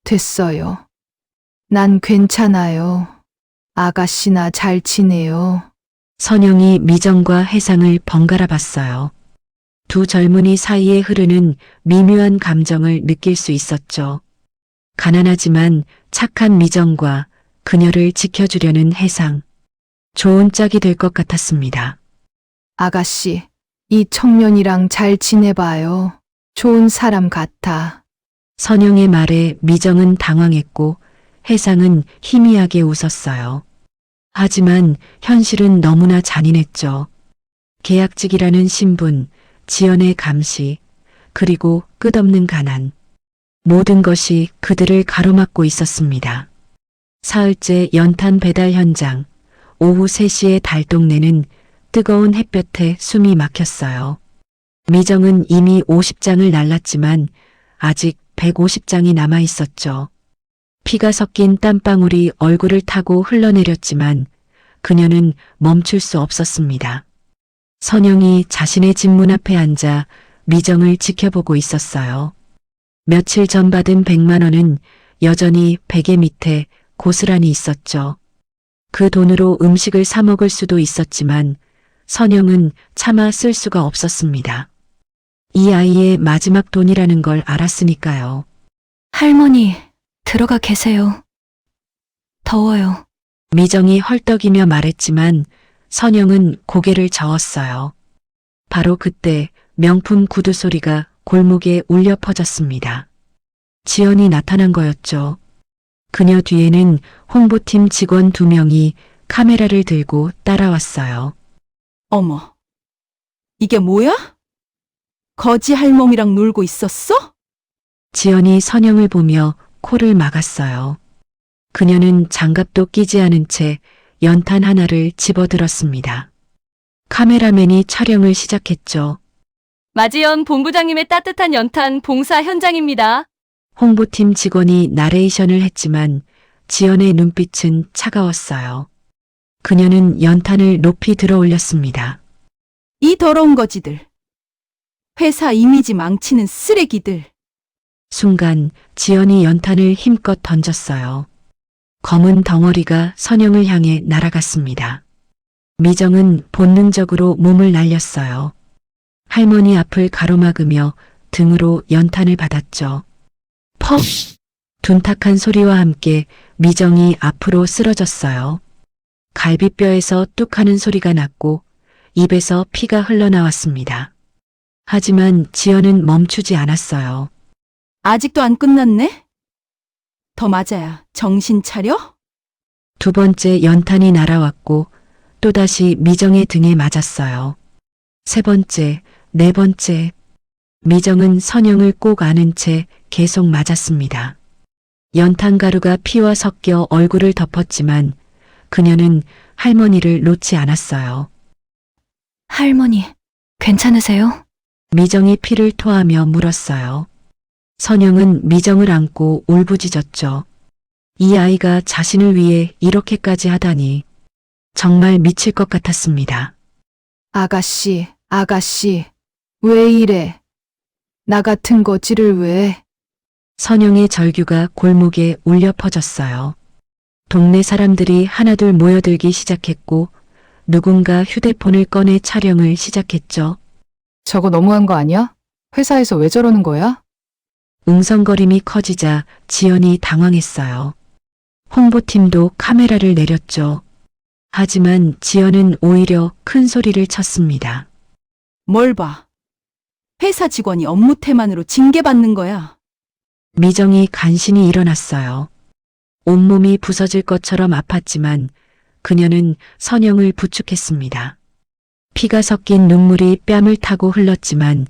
됐어요. 난 괜찮아요. 아가씨나 잘 지내요. 선영이 미정과 혜상을 번갈아 봤어요. 두 젊은이 사이에 흐르는 미묘한 감정을 느낄 수 있었죠. 가난하지만 착한 미정과 그녀를 지켜주려는 혜상. 좋은 짝이 될 것 같았습니다. 아가씨, 이 청년이랑 잘 지내봐요. 좋은 사람 같아. 선영의 말에 미정은 당황했고 혜상은 희미하게 웃었어요. 하지만 현실은 너무나 잔인했죠. 계약직이라는 신분, 지연의 감시, 그리고 끝없는 가난. 모든 것이 그들을 가로막고 있었습니다. 사흘째 연탄 배달 현장, 오후 3시의 달동네는 뜨거운 햇볕에 숨이 막혔어요. 미정은 이미 50장을 날랐지만 아직 150장이 남아 있었죠. 피가 섞인 땀방울이 얼굴을 타고 흘러내렸지만 그녀는 멈출 수 없었습니다. 선영이 자신의 집 문 앞에 앉아 미정을 지켜보고 있었어요. 며칠 전 받은 100만 원은 여전히 베개 밑에 고스란히 있었죠. 그 돈으로 음식을 사 먹을 수도 있었지만 선영은 차마 쓸 수가 없었습니다. 이 아이의 마지막 돈이라는 걸 알았으니까요. 할머니, 들어가 계세요. 더워요. 미정이 헐떡이며 말했지만 선영은 고개를 저었어요. 바로 그때 명품 구두 소리가 골목에 울려 퍼졌습니다. 지연이 나타난 거였죠. 그녀 뒤에는 홍보팀 직원 2명이 카메라를 들고 따라왔어요. 어머, 이게 뭐야? 거지 할멈이랑 놀고 있었어? 지연이 선영을 보며 코를 막았어요. 그녀는 장갑도 끼지 않은 채 연탄 하나를 집어들었습니다. 카메라맨이 촬영을 시작했죠. 마지연 본부장님의 따뜻한 연탄 봉사 현장입니다. 홍보팀 직원이 나레이션을 했지만 지연의 눈빛은 차가웠어요. 그녀는 연탄을 높이 들어 올렸습니다. 이 더러운 거지들. 회사 이미지 망치는 쓰레기들. 순간 지연이 연탄을 힘껏 던졌어요. 검은 덩어리가 선영을 향해 날아갔습니다. 미정은 본능적으로 몸을 날렸어요. 할머니 앞을 가로막으며 등으로 연탄을 받았죠. 퍽! 둔탁한 소리와 함께 미정이 앞으로 쓰러졌어요. 갈비뼈에서 뚝 하는 소리가 났고 입에서 피가 흘러나왔습니다. 하지만 지연은 멈추지 않았어요. 아직도 안 끝났네? 더 맞아야 정신 차려? 두 번째 연탄이 날아왔고 또다시 미정의 등에 맞았어요. 세 번째, 네 번째. 미정은 선영을 꼭 안은 채 계속 맞았습니다. 연탄 가루가 피와 섞여 얼굴을 덮었지만 그녀는 할머니를 놓지 않았어요. 할머니, 괜찮으세요? 미정이 피를 토하며 물었어요. 선영은 미정을 안고 울부짖었죠. 이 아이가 자신을 위해 이렇게까지 하다니 정말 미칠 것 같았습니다. 아가씨, 왜 이래? 나 같은 거지를 왜? 선영의 절규가 골목에 울려 퍼졌어요. 동네 사람들이 하나둘 모여들기 시작했고 누군가 휴대폰을 꺼내 촬영을 시작했죠. 저거 너무한 거 아니야? 회사에서 왜 저러는 거야? 웅성거림이 커지자 지연이 당황했어요. 홍보팀도 카메라를 내렸죠. 하지만 지연은 오히려 큰 소리를 쳤습니다. 뭘 봐. 회사 직원이 업무 태만으로 징계받는 거야. 미정이 간신히 일어났어요. 온몸이 부서질 것처럼 아팠지만 그녀는 선영을 부축했습니다. 피가 섞인 눈물이 뺨을 타고 흘렀지만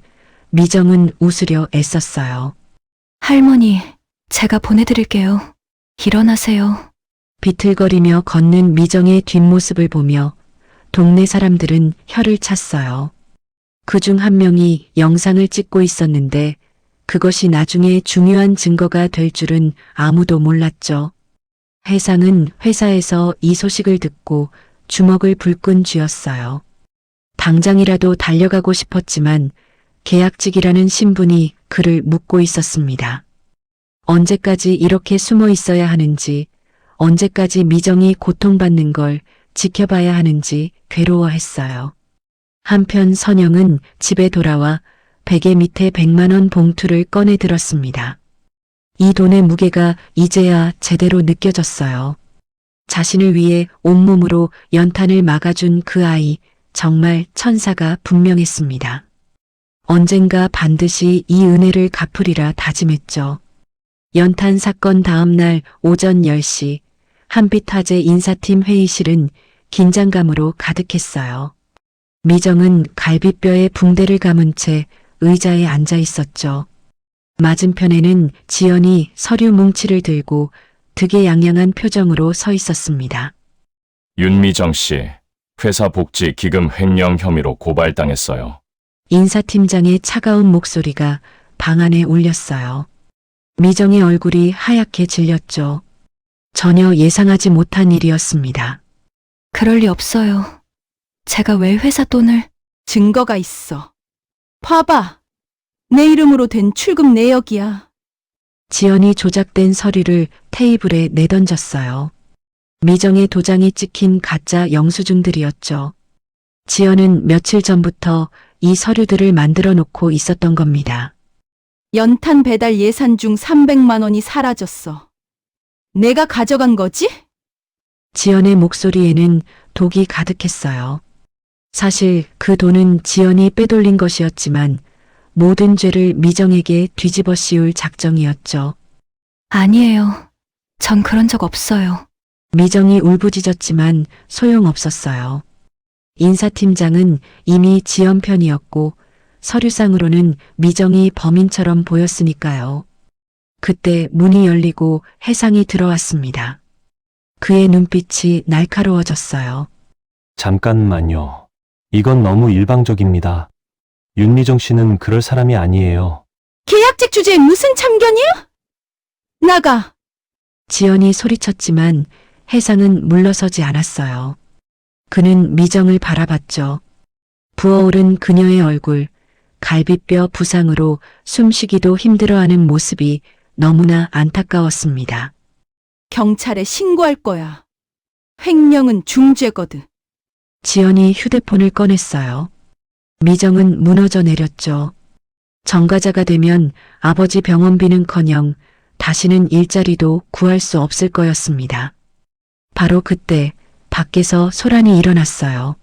미정은 웃으려 애썼어요. 할머니, 제가 보내드릴게요. 일어나세요. 비틀거리며 걷는 미정의 뒷모습을 보며 동네 사람들은 혀를 찼어요. 그중 한 명이 영상을 찍고 있었는데 그것이 나중에 중요한 증거가 될 줄은 아무도 몰랐죠. 해상은 회사에서 이 소식을 듣고 주먹을 불끈 쥐었어요. 당장이라도 달려가고 싶었지만 계약직이라는 신분이 그를 묶고 있었습니다. 언제까지 이렇게 숨어 있어야 하는지, 언제까지 미정이 고통받는 걸 지켜봐야 하는지 괴로워했어요. 한편 선영은 집에 돌아와 베개 밑에 100만 원 봉투를 꺼내 들었습니다. 이 돈의 무게가 이제야 제대로 느껴졌어요. 자신을 위해 온몸으로 연탄을 막아준 그 아이, 정말 천사가 분명했습니다. 언젠가 반드시 이 은혜를 갚으리라 다짐했죠. 연탄 사건 다음 날 오전 10시, 한빛화재 인사팀 회의실은 긴장감으로 가득했어요. 미정은 갈비뼈에 붕대를 감은 채 의자에 앉아 있었죠. 맞은편에는 지연이 서류 뭉치를 들고 득의양양한 표정으로 서 있었습니다. 윤미정 씨, 회사 복지 기금 횡령 혐의로 고발당했어요. 인사팀장의 차가운 목소리가 방 안에 울렸어요. 미정의 얼굴이 하얗게 질렸죠. 전혀 예상하지 못한 일이었습니다. 그럴 리 없어요. 제가 왜 회사 돈을... 증거가 있어. 봐봐. 내 이름으로 된 출금 내역이야. 지연이 조작된 서류를 테이블에 내던졌어요. 미정의 도장이 찍힌 가짜 영수증들이었죠. 지연은 며칠 전부터 이 서류들을 만들어 놓고 있었던 겁니다. 연탄 배달 예산 중 300만 원이 사라졌어. 내가 가져간 거지? 지연의 목소리에는 독이 가득했어요. 사실 그 돈은 지연이 빼돌린 것이었지만 모든 죄를 미정에게 뒤집어 씌울 작정이었죠. 아니에요. 전 그런 적 없어요. 미정이 울부짖었지만 소용없었어요. 인사팀장은 이미 지연 편이었고 서류상으로는 미정이 범인처럼 보였으니까요. 그때 문이 열리고 해상이 들어왔습니다. 그의 눈빛이 날카로워졌어요. 잠깐만요. 이건 너무 일방적입니다. 윤미정 씨는 그럴 사람이 아니에요. 계약직 주제에 무슨 참견이야? 나가. 지연이 소리쳤지만 해상은 물러서지 않았어요. 그는 미정을 바라봤죠. 부어오른 그녀의 얼굴, 갈비뼈 부상으로 숨쉬기도 힘들어하는 모습이 너무나 안타까웠습니다. 경찰에 신고할 거야. 횡령은 중죄거든. 지연이 휴대폰을 꺼냈어요. 미정은 무너져 내렸죠. 정가자가 되면 아버지 병원비는커녕 다시는 일자리도 구할 수 없을 거였습니다. 바로 그때 밖에서 소란이 일어났어요.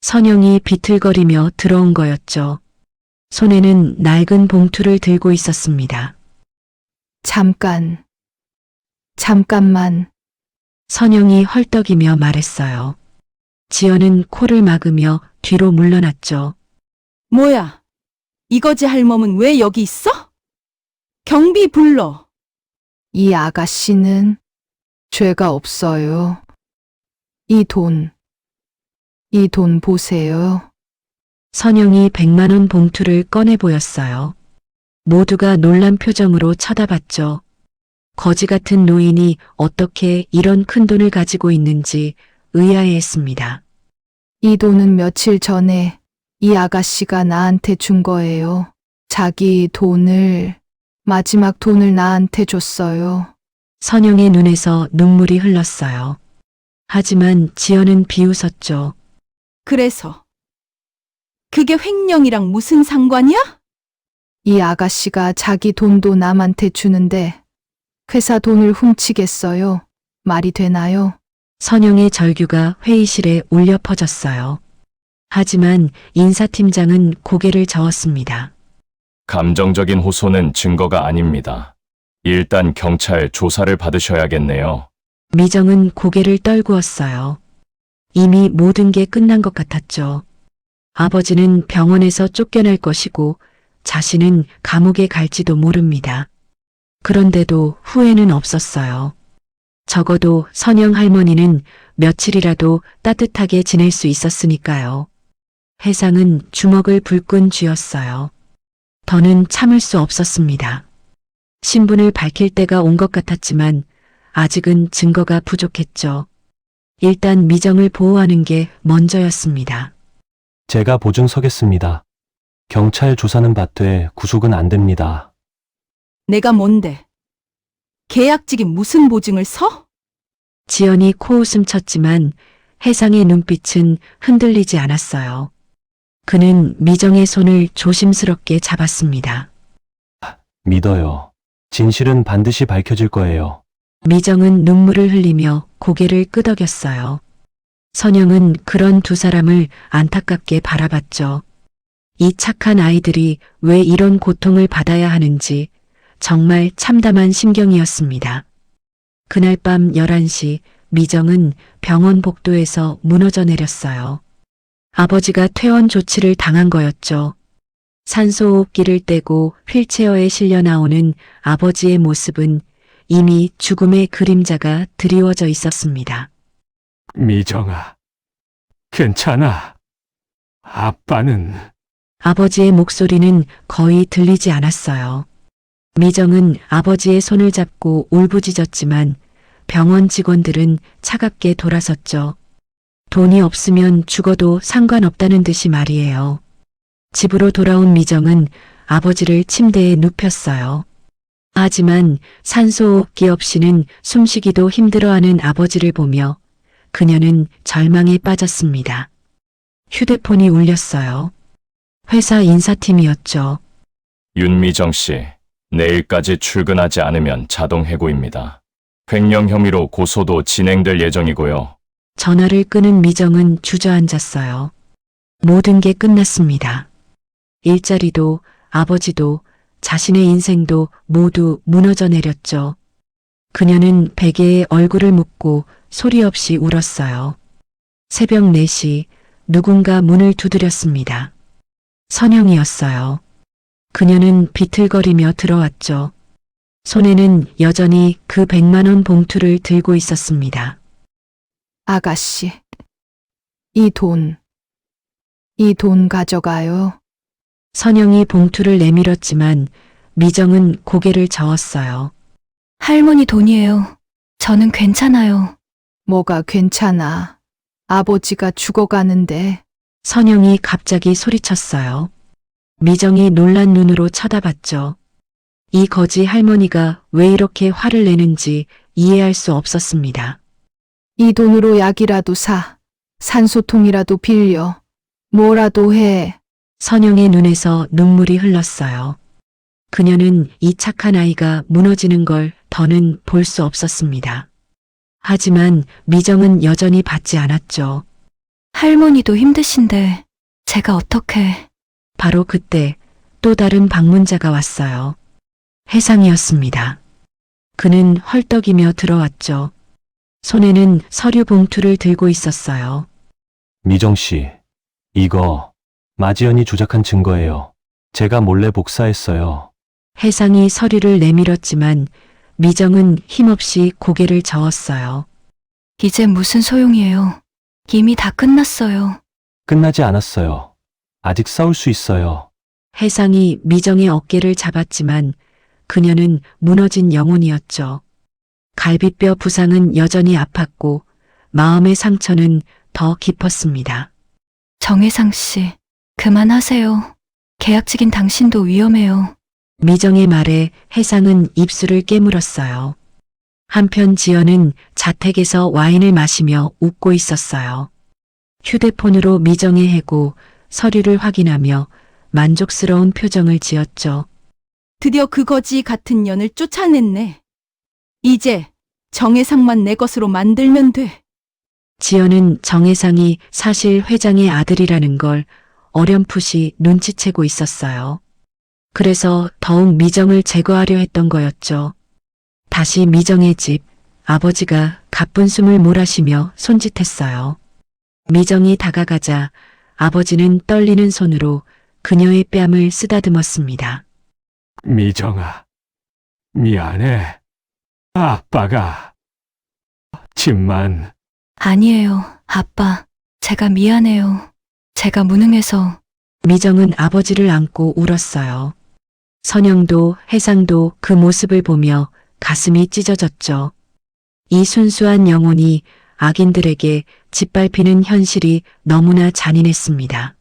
선영이 비틀거리며 들어온 거였죠. 손에는 낡은 봉투를 들고 있었습니다. 잠깐만. 선영이 헐떡이며 말했어요. 지연은 코를 막으며 뒤로 물러났죠. 뭐야? 이거지 할멈은 왜 여기 있어? 경비 불러. 이 아가씨는 죄가 없어요. 이 돈 보세요. 선영이 100만 원 봉투를 꺼내 보였어요. 모두가 놀란 표정으로 쳐다봤죠. 거지 같은 노인이 어떻게 이런 큰 돈을 가지고 있는지 의아해했습니다. 이 돈은 며칠 전에 이 아가씨가 나한테 준 거예요. 자기 돈을, 마지막 돈을 나한테 줬어요. 선영의 눈에서 눈물이 흘렀어요. 하지만 지연은 비웃었죠. 그래서 그게 횡령이랑 무슨 상관이야? 이 아가씨가 자기 돈도 남한테 주는데 회사 돈을 훔치겠어요? 말이 되나요? 선영의 절규가 회의실에 울려 퍼졌어요. 하지만 인사팀장은 고개를 저었습니다. 감정적인 호소는 증거가 아닙니다. 일단 경찰 조사를 받으셔야겠네요. 미정은 고개를 떨구었어요. 이미 모든 게 끝난 것 같았죠. 아버지는 병원에서 쫓겨날 것이고 자신은 감옥에 갈지도 모릅니다. 그런데도 후회는 없었어요. 적어도 선영 할머니는 며칠이라도 따뜻하게 지낼 수 있었으니까요. 해상은 주먹을 불끈 쥐었어요. 더는 참을 수 없었습니다. 신분을 밝힐 때가 온 것 같았지만 아직은 증거가 부족했죠. 일단 미정을 보호하는 게 먼저였습니다. 제가 보증 서겠습니다. 경찰 조사는 받되 구속은 안 됩니다. 내가 뭔데? 계약직이 무슨 보증을 서? 지연이 코웃음 쳤지만 혜상의 눈빛은 흔들리지 않았어요. 그는 미정의 손을 조심스럽게 잡았습니다. 믿어요. 진실은 반드시 밝혀질 거예요. 미정은 눈물을 흘리며 고개를 끄덕였어요. 선영은 그런 두 사람을 안타깝게 바라봤죠. 이 착한 아이들이 왜 이런 고통을 받아야 하는지 정말 참담한 심경이었습니다. 그날 밤 11시 미정은 병원 복도에서 무너져 내렸어요. 아버지가 퇴원 조치를 당한 거였죠. 산소호흡기를 떼고 휠체어에 실려 나오는 아버지의 모습은 이미 죽음의 그림자가 드리워져 있었습니다. 미정아, 괜찮아. 아빠는 아버지의 목소리는 거의 들리지 않았어요. 미정은 아버지의 손을 잡고 울부짖었지만 병원 직원들은 차갑게 돌아섰죠. 돈이 없으면 죽어도 상관없다는 듯이 말이에요. 집으로 돌아온 미정은 아버지를 침대에 눕혔어요. 하지만 산소호흡기 없이는 숨쉬기도 힘들어하는 아버지를 보며 그녀는 절망에 빠졌습니다. 휴대폰이 울렸어요. 회사 인사팀이었죠. 윤미정 씨, 내일까지 출근하지 않으면 자동 해고입니다. 횡령 혐의로 고소도 진행될 예정이고요. 전화를 끄는 미정은 주저앉았어요. 모든 게 끝났습니다. 일자리도 아버지도 자신의 인생도 모두 무너져 내렸죠. 그녀는 베개에 얼굴을 묻고 소리 없이 울었어요. 새벽 4시 누군가 문을 두드렸습니다. 선영이었어요. 그녀는 비틀거리며 들어왔죠. 손에는 여전히 그 100만 원 봉투를 들고 있었습니다. 아가씨, 이 돈 가져가요. 선영이 봉투를 내밀었지만 미정은 고개를 저었어요. 할머니 돈이에요. 저는 괜찮아요. 뭐가 괜찮아. 아버지가 죽어가는데. 선영이 갑자기 소리쳤어요. 미정이 놀란 눈으로 쳐다봤죠. 이 거지 할머니가 왜 이렇게 화를 내는지 이해할 수 없었습니다. 이 돈으로 약이라도 사. 산소통이라도 빌려. 뭐라도 해. 선영의 눈에서 눈물이 흘렀어요. 그녀는 이 착한 아이가 무너지는 걸 더는 볼 수 없었습니다. 하지만 미정은 여전히 받지 않았죠. 할머니도 힘드신데 제가 어떻게... 바로 그때 또 다른 방문자가 왔어요. 혜상이었습니다. 그는 헐떡이며 들어왔죠. 손에는 서류 봉투를 들고 있었어요. 미정 씨, 이거 마지연이 조작한 증거예요. 제가 몰래 복사했어요. 혜상이 서류를 내밀었지만 미정은 힘없이 고개를 저었어요. 이제 무슨 소용이에요. 이미 다 끝났어요. 끝나지 않았어요. 아직 싸울 수 있어요. 혜상이 미정의 어깨를 잡았지만 그녀는 무너진 영혼이었죠. 갈비뼈 부상은 여전히 아팠고 마음의 상처는 더 깊었습니다. 정혜상 씨, 그만하세요. 계약직인 당신도 위험해요. 미정의 말에 혜상은 입술을 깨물었어요. 한편 지연은 자택에서 와인을 마시며 웃고 있었어요. 휴대폰으로 미정의 해고, 서류를 확인하며 만족스러운 표정을 지었죠. 드디어 그 거지 같은 년을 쫓아냈네. 이제 정혜상만 내 것으로 만들면 돼. 지연은 정혜상이 사실 회장의 아들이라는 걸 어렴풋이 눈치채고 있었어요. 그래서 더욱 미정을 제거하려 했던 거였죠. 다시 미정의 집, 아버지가 가쁜 숨을 몰아쉬며 손짓했어요. 미정이 다가가자 아버지는 떨리는 손으로 그녀의 뺨을 쓰다듬었습니다. 미정아, 미안해. 아빠가 집만 아니에요, 아빠. 제가 미안해요. 제가 무능해서. 미정은 아버지를 안고 울었어요. 선영도 혜상도 그 모습을 보며 가슴이 찢어졌죠. 이 순수한 영혼이 악인들에게 짓밟히는 현실이 너무나 잔인했습니다.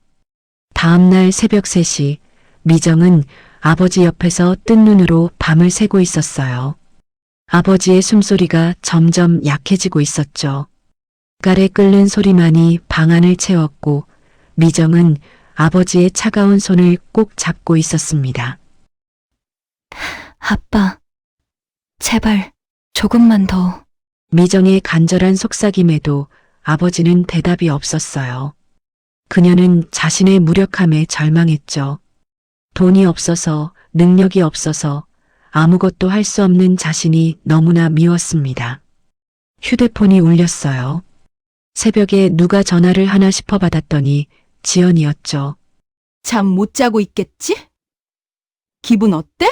다음날 새벽 3시, 미정은 아버지 옆에서 뜬 눈으로 밤을 새고 있었어요. 아버지의 숨소리가 점점 약해지고 있었죠. 깔에 끓는 소리만이 방 안을 채웠고 미정은 아버지의 차가운 손을 꼭 잡고 있었습니다. 아빠, 제발 조금만 더. 미정의 간절한 속삭임에도 아버지는 대답이 없었어요. 그녀는 자신의 무력함에 절망했죠. 돈이 없어서, 능력이 없어서 아무것도 할 수 없는 자신이 너무나 미웠습니다. 휴대폰이 울렸어요. 새벽에 누가 전화를 하나 싶어 받았더니 지연이었죠. 잠 못 자고 있겠지? 기분 어때?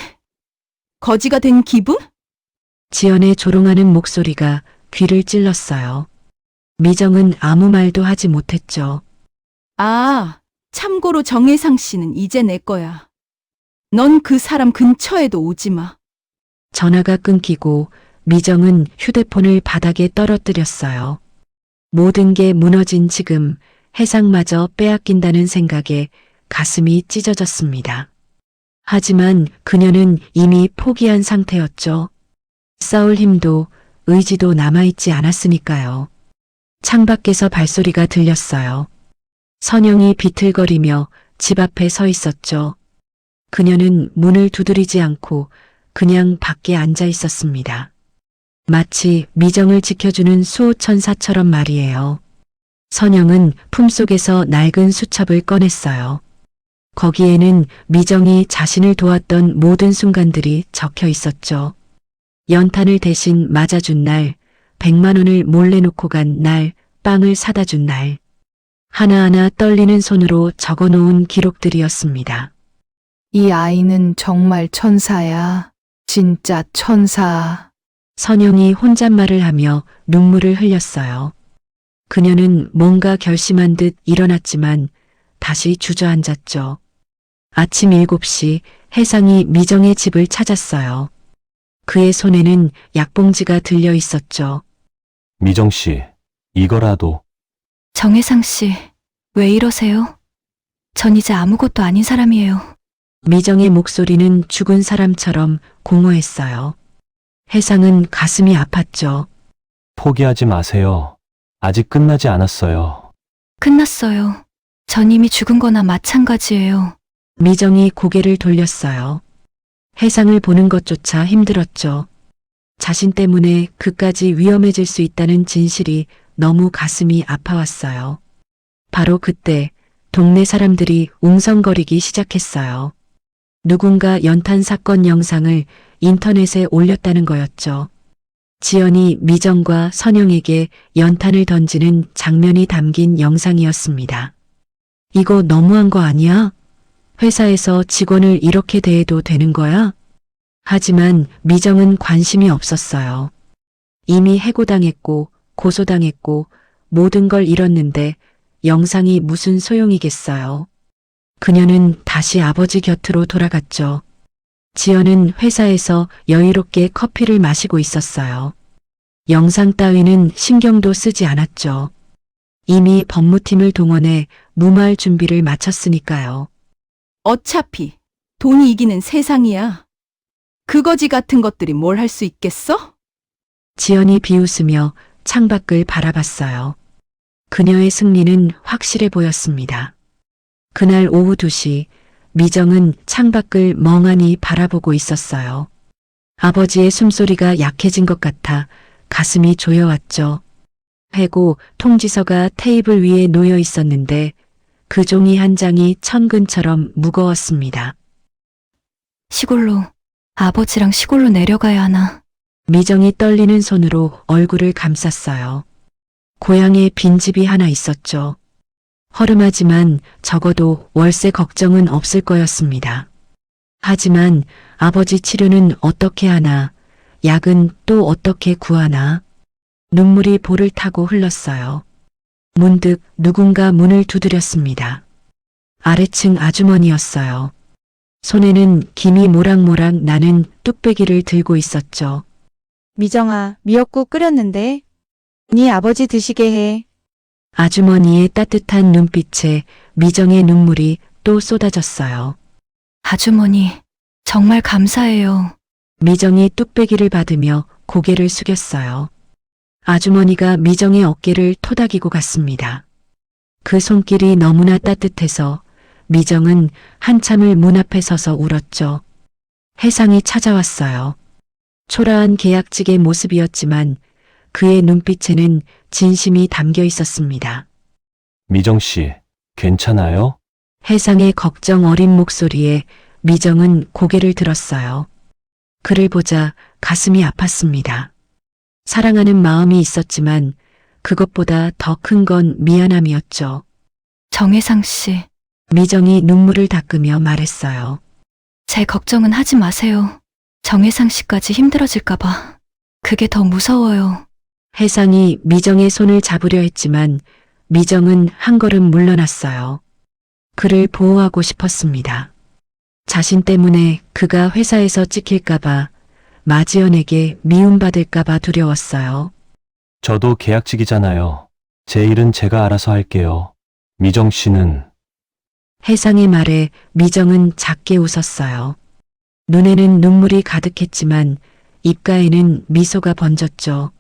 거지가 된 기분? 지연의 조롱하는 목소리가 귀를 찔렀어요. 미정은 아무 말도 하지 못했죠. 아, 참고로 정혜상 씨는 이제 내 거야. 넌 그 사람 근처에도 오지 마. 전화가 끊기고 미정은 휴대폰을 바닥에 떨어뜨렸어요. 모든 게 무너진 지금 해상마저 빼앗긴다는 생각에 가슴이 찢어졌습니다. 하지만 그녀는 이미 포기한 상태였죠. 싸울 힘도 의지도 남아있지 않았으니까요. 창밖에서 발소리가 들렸어요. 선영이 비틀거리며 집 앞에 서 있었죠. 그녀는 문을 두드리지 않고 그냥 밖에 앉아 있었습니다. 마치 미정을 지켜주는 수호천사처럼 말이에요. 선영은 품속에서 낡은 수첩을 꺼냈어요. 거기에는 미정이 자신을 도왔던 모든 순간들이 적혀 있었죠. 연탄을 대신 맞아준 날, 100만 원을 몰래 놓고 간 날, 빵을 사다 준 날. 하나하나 떨리는 손으로 적어놓은 기록들이었습니다. 이 아이는 정말 천사야. 진짜 천사. 선영이 혼잣말을 하며 눈물을 흘렸어요. 그녀는 뭔가 결심한 듯 일어났지만 다시 주저앉았죠. 아침 7시 혜상이 미정의 집을 찾았어요. 그의 손에는 약봉지가 들려 있었죠. 미정 씨, 이거라도. 정혜상 씨, 왜 이러세요? 전 이제 아무것도 아닌 사람이에요. 미정의 목소리는 죽은 사람처럼 공허했어요. 혜상은 가슴이 아팠죠. 포기하지 마세요. 아직 끝나지 않았어요. 끝났어요. 전 이미 죽은 거나 마찬가지예요. 미정이 고개를 돌렸어요. 혜상을 보는 것조차 힘들었죠. 자신 때문에 그까지 위험해질 수 있다는 진실이 너무 가슴이 아파왔어요. 바로 그때 동네 사람들이 웅성거리기 시작했어요. 누군가 연탄 사건 영상을 인터넷에 올렸다는 거였죠. 지연이 미정과 선영에게 연탄을 던지는 장면이 담긴 영상이었습니다. 이거 너무한 거 아니야? 회사에서 직원을 이렇게 대해도 되는 거야? 하지만 미정은 관심이 없었어요. 이미 해고당했고 고소당했고 모든 걸 잃었는데 영상이 무슨 소용이겠어요. 그녀는 다시 아버지 곁으로 돌아갔죠. 지연은 회사에서 여유롭게 커피를 마시고 있었어요. 영상 따위는 신경도 쓰지 않았죠. 이미 법무팀을 동원해 무마할 준비를 마쳤으니까요. 어차피 돈이 이기는 세상이야. 그거지 같은 것들이 뭘 할 수 있겠어? 지연이 비웃으며 창밖을 바라봤어요. 그녀의 승리는 확실해 보였습니다. 그날 오후 2시 미정은 창밖을 멍하니 바라보고 있었어요. 아버지의 숨소리가 약해진 것 같아 가슴이 조여왔죠. 해고 통지서가 테이블 위에 놓여 있었는데 그 종이 한 장이 천근처럼 무거웠습니다. 시골로, 아버지랑 시골로 내려가야 하나. 미정이 떨리는 손으로 얼굴을 감쌌어요. 고향에 빈집이 하나 있었죠. 허름하지만 적어도 월세 걱정은 없을 거였습니다. 하지만 아버지 치료는 어떻게 하나, 약은 또 어떻게 구하나. 눈물이 볼을 타고 흘렀어요. 문득 누군가 문을 두드렸습니다. 아래층 아주머니였어요. 손에는 김이 모락모락 나는 뚝배기를 들고 있었죠. 미정아, 미역국 끓였는데. 네 아버지 드시게 해. 아주머니의 따뜻한 눈빛에 미정의 눈물이 또 쏟아졌어요. 아주머니, 정말 감사해요. 미정이 뚝배기를 받으며 고개를 숙였어요. 아주머니가 미정의 어깨를 토닥이고 갔습니다. 그 손길이 너무나 따뜻해서 미정은 한참을 문 앞에 서서 울었죠. 혜상이 찾아왔어요. 초라한 계약직의 모습이었지만 그의 눈빛에는 진심이 담겨 있었습니다. 미정 씨, 괜찮아요? 혜상의 걱정 어린 목소리에 미정은 고개를 들었어요. 그를 보자 가슴이 아팠습니다. 사랑하는 마음이 있었지만 그것보다 더 큰 건 미안함이었죠. 정혜상 씨, 미정이 눈물을 닦으며 말했어요. 제 걱정은 하지 마세요. 정혜상 씨까지 힘들어질까봐. 그게 더 무서워요. 혜상이 미정의 손을 잡으려 했지만 미정은 한 걸음 물러났어요. 그를 보호하고 싶었습니다. 자신 때문에 그가 회사에서 찍힐까봐, 마지연에게 미움받을까봐 두려웠어요. 저도 계약직이잖아요. 제 일은 제가 알아서 할게요. 미정 씨는 혜상의 말에 미정은 작게 웃었어요. 눈에는 눈물이 가득했지만 입가에는 미소가 번졌죠.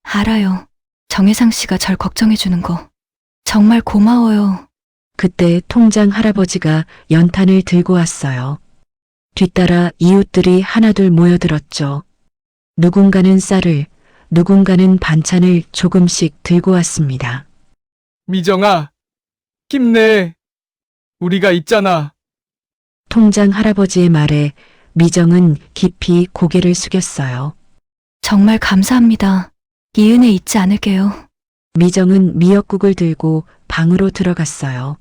알아요. 정혜상 씨가 절 걱정해주는 거. 정말 고마워요. 그때 통장 할아버지가 연탄을 들고 왔어요. 뒤따라 이웃들이 하나둘 모여들었죠. 누군가는 쌀을, 누군가는 반찬을 조금씩 들고 왔습니다. 미정아, 힘내. 우리가 있잖아. 통장 할아버지의 말에 미정은 깊이 고개를 숙였어요. 정말 감사합니다. 이 은혜 잊지 않을게요. 미정은 미역국을 들고 방으로 들어갔어요.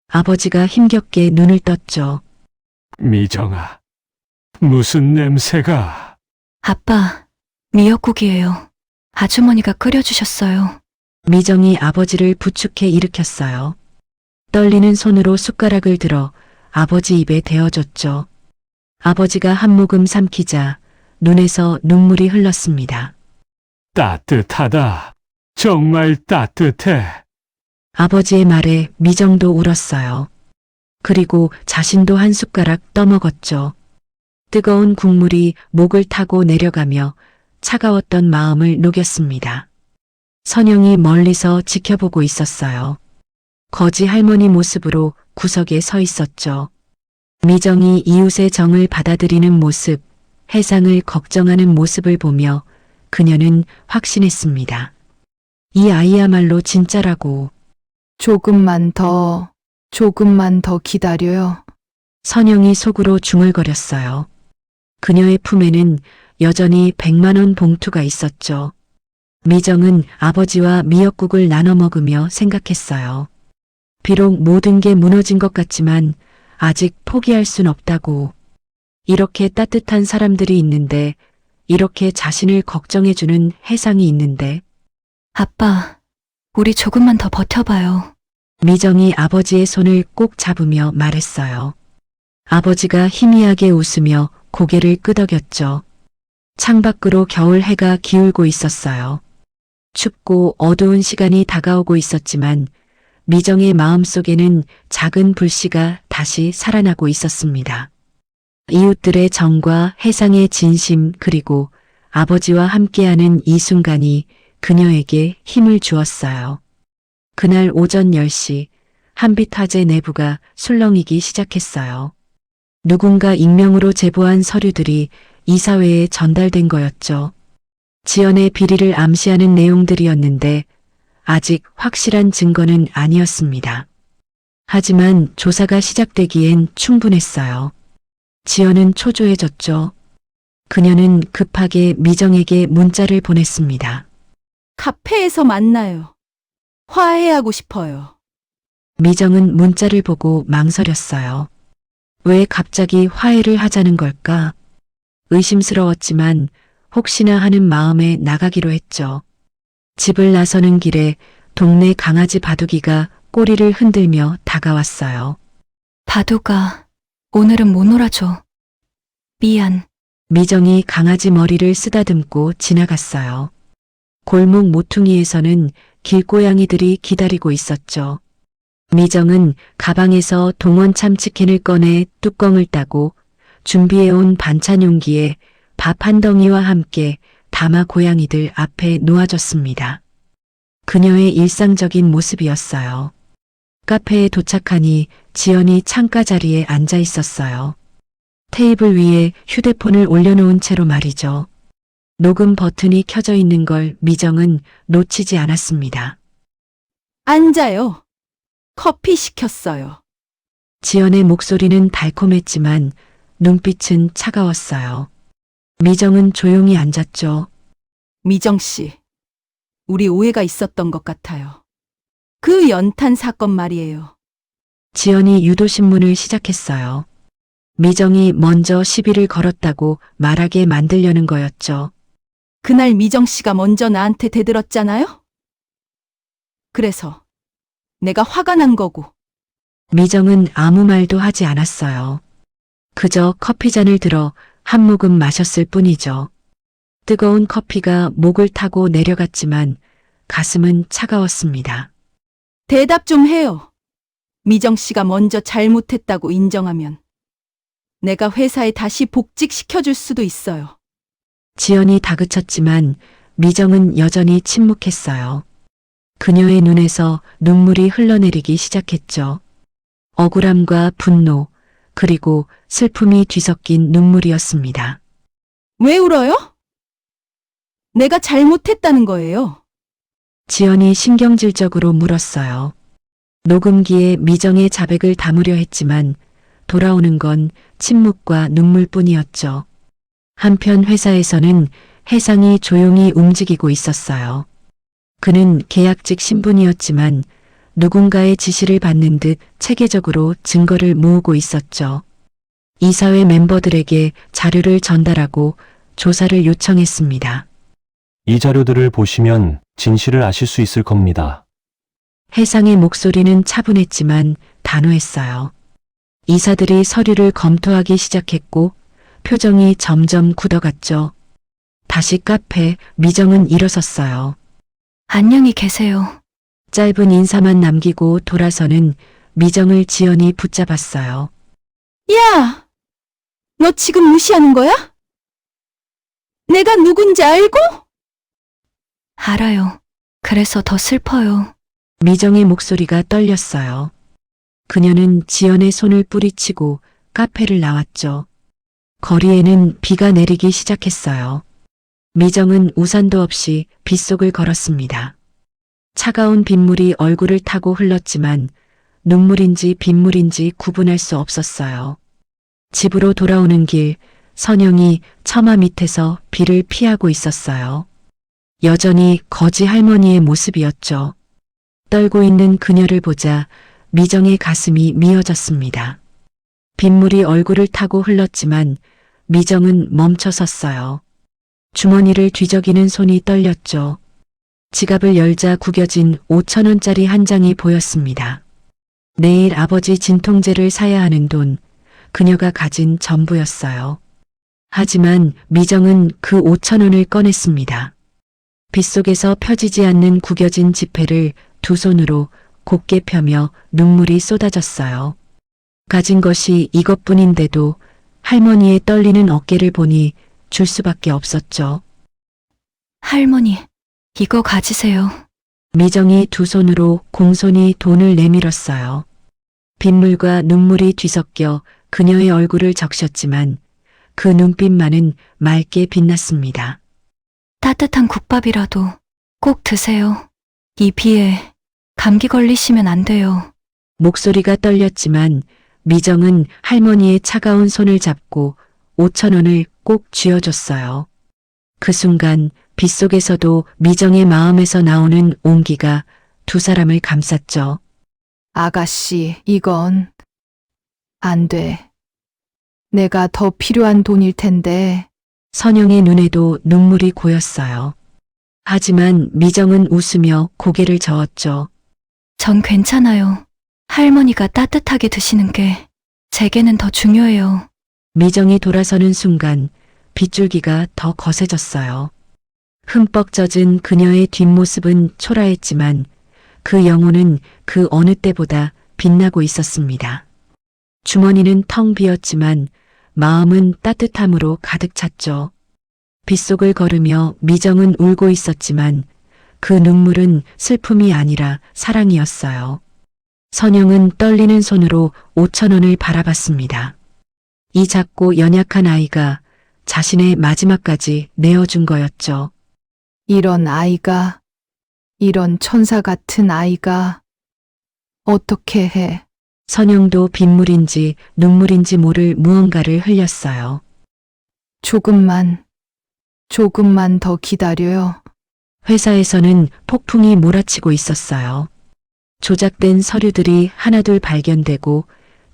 아버지가 힘겹게 눈을 떴죠. 미정아, 무슨 냄새가? 아빠, 미역국이에요. 아주머니가 끓여주셨어요. 미정이 아버지를 부축해 일으켰어요. 떨리는 손으로 숟가락을 들어 아버지 입에 대어줬죠. 아버지가 한 모금 삼키자 눈에서 눈물이 흘렀습니다. 따뜻하다. 정말 따뜻해. 아버지의 말에 미정도 울었어요. 그리고 자신도 한 숟가락 떠먹었죠. 뜨거운 국물이 목을 타고 내려가며 차가웠던 마음을 녹였습니다. 선영이 멀리서 지켜보고 있었어요. 거지 할머니 모습으로 구석에 서 있었죠. 미정이 이웃의 정을 받아들이는 모습, 혜상을 걱정하는 모습을 보며 그녀는 확신했습니다. 이 아이야말로 진짜라고. 조금만 더 기다려요. 선영이 속으로 중얼거렸어요. 그녀의 품에는 여전히 100만 원 봉투가 있었죠. 미정은 아버지와 미역국을 나눠 먹으며 생각했어요. 비록 모든 게 무너진 것 같지만 아직 포기할 순 없다고. 이렇게 따뜻한 사람들이 있는데, 이렇게 자신을 걱정해주는 혜상이 있는데. 아빠, 우리 조금만 더 버텨봐요. 미정이 아버지의 손을 꼭 잡으며 말했어요. 아버지가 희미하게 웃으며 고개를 끄덕였죠. 창밖으로 겨울 해가 기울고 있었어요. 춥고 어두운 시간이 다가오고 있었지만 미정의 마음속에는 작은 불씨가 다시 살아나고 있었습니다. 이웃들의 정과 혜상의 진심 그리고 아버지와 함께하는 이 순간이 그녀에게 힘을 주었어요. 그날 오전 10시 한빛화재 내부가 술렁이기 시작했어요. 누군가 익명으로 제보한 서류들이 이사회에 전달된 거였죠. 지연의 비리를 암시하는 내용들이었는데 아직 확실한 증거는 아니었습니다. 하지만 조사가 시작되기엔 충분했어요. 지연은 초조해졌죠. 그녀는 급하게 미정에게 문자를 보냈습니다. 카페에서 만나요. 화해하고 싶어요. 미정은 문자를 보고 망설였어요. 왜 갑자기 화해를 하자는 걸까? 의심스러웠지만 혹시나 하는 마음에 나가기로 했죠. 집을 나서는 길에 동네 강아지 바둑이가 꼬리를 흔들며 다가왔어요. 바둑아, 오늘은 못 놀아줘. 미안. 미정이 강아지 머리를 쓰다듬고 지나갔어요. 골목 모퉁이에서는 길고양이들이 기다리고 있었죠. 미정은 가방에서 동원 참치캔을 꺼내 뚜껑을 따고 준비해온 반찬 용기에 밥 한 덩이와 함께 담아 고양이들 앞에 놓아줬습니다. 그녀의 일상적인 모습이었어요. 카페에 도착하니 지연이 창가 자리에 앉아 있었어요. 테이블 위에 휴대폰을 올려놓은 채로 말이죠. 녹음 버튼이 켜져 있는 걸 미정은 놓치지 않았습니다. 앉아요. 커피 시켰어요. 지연의 목소리는 달콤했지만 눈빛은 차가웠어요. 미정은 조용히 앉았죠. 미정 씨, 우리 오해가 있었던 것 같아요. 그 연탄 사건 말이에요. 지연이 유도신문을 시작했어요. 미정이 먼저 시비를 걸었다고 말하게 만들려는 거였죠. 그날 미정 씨가 먼저 나한테 대들었잖아요? 그래서 내가 화가 난 거고. 미정은 아무 말도 하지 않았어요. 그저 커피잔을 들어 한 모금 마셨을 뿐이죠. 뜨거운 커피가 목을 타고 내려갔지만 가슴은 차가웠습니다. 대답 좀 해요. 미정 씨가 먼저 잘못했다고 인정하면 내가 회사에 다시 복직시켜줄 수도 있어요. 지연이 다그쳤지만 미정은 여전히 침묵했어요. 그녀의 눈에서 눈물이 흘러내리기 시작했죠. 억울함과 분노, 그리고 슬픔이 뒤섞인 눈물이었습니다. 왜 울어요? 내가 잘못했다는 거예요. 지연이 신경질적으로 물었어요. 녹음기에 미정의 자백을 담으려 했지만 돌아오는 건 침묵과 눈물뿐이었죠. 한편 회사에서는 혜상이 조용히 움직이고 있었어요. 그는 계약직 신분이었지만 누군가의 지시를 받는 듯 체계적으로 증거를 모으고 있었죠. 이사회 멤버들에게 자료를 전달하고 조사를 요청했습니다. 이 자료들을 보시면 진실을 아실 수 있을 겁니다. 혜상의 목소리는 차분했지만 단호했어요. 이사들이 서류를 검토하기 시작했고 표정이 점점 굳어갔죠. 다시 카페, 미정은 일어섰어요. 안녕히 계세요. 짧은 인사만 남기고 돌아서는 미정을 지연이 붙잡았어요. 야! 너 지금 무시하는 거야? 내가 누군지 알고? 알아요. 그래서 더 슬퍼요. 미정의 목소리가 떨렸어요. 그녀는 지연의 손을 뿌리치고 카페를 나왔죠. 거리에는 비가 내리기 시작했어요. 미정은 우산도 없이 빗속을 걸었습니다. 차가운 빗물이 얼굴을 타고 흘렀지만 눈물인지 빗물인지 구분할 수 없었어요. 집으로 돌아오는 길, 선영이 처마 밑에서 비를 피하고 있었어요. 여전히 거지 할머니의 모습이었죠. 떨고 있는 그녀를 보자 미정의 가슴이 미어졌습니다. 빗물이 얼굴을 타고 흘렀지만 미정은 멈춰섰어요. 주머니를 뒤적이는 손이 떨렸죠. 지갑을 열자 구겨진 5,000원짜리 한 장이 보였습니다. 내일 아버지 진통제를 사야 하는 돈, 그녀가 가진 전부였어요. 하지만 미정은 그 5,000원을 꺼냈습니다. 빗속에서 펴지지 않는 구겨진 지폐를 두 손으로 곧게 펴며 눈물이 쏟아졌어요. 가진 것이 이것뿐인데도 할머니의 떨리는 어깨를 보니 줄 수밖에 없었죠. 할머니, 이거 가지세요. 미정이 두 손으로 공손히 돈을 내밀었어요. 빗물과 눈물이 뒤섞여 그녀의 얼굴을 적셨지만 그 눈빛만은 맑게 빛났습니다. 따뜻한 국밥이라도 꼭 드세요. 이 비에 감기 걸리시면 안 돼요. 목소리가 떨렸지만 미정은 할머니의 차가운 손을 잡고 5,000원을 꼭 쥐어줬어요. 그 순간 빗속에서도 미정의 마음에서 나오는 온기가 두 사람을 감쌌죠. 아가씨, 이건 안 돼. 내가 더 필요한 돈일 텐데. 선영의 눈에도 눈물이 고였어요. 하지만 미정은 웃으며 고개를 저었죠. 전 괜찮아요. 할머니가 따뜻하게 드시는 게 제게는 더 중요해요. 미정이 돌아서는 순간 빗줄기가 더 거세졌어요. 흠뻑 젖은 그녀의 뒷모습은 초라했지만 그 영혼은 그 어느 때보다 빛나고 있었습니다. 주머니는 텅 비었지만 마음은 따뜻함으로 가득 찼죠. 빗속을 걸으며 미정은 울고 있었지만 그 눈물은 슬픔이 아니라 사랑이었어요. 선영은 떨리는 손으로 5,000원을 바라봤습니다. 이 작고 연약한 아이가 자신의 마지막까지 내어준 거였죠. 이런 아이가, 이런 천사 같은 아이가 어떻게 해? 선영도 빗물인지 눈물인지 모를 무언가를 흘렸어요. 조금만 더 기다려요. 회사에서는 폭풍이 몰아치고 있었어요. 조작된 서류들이 하나둘 발견되고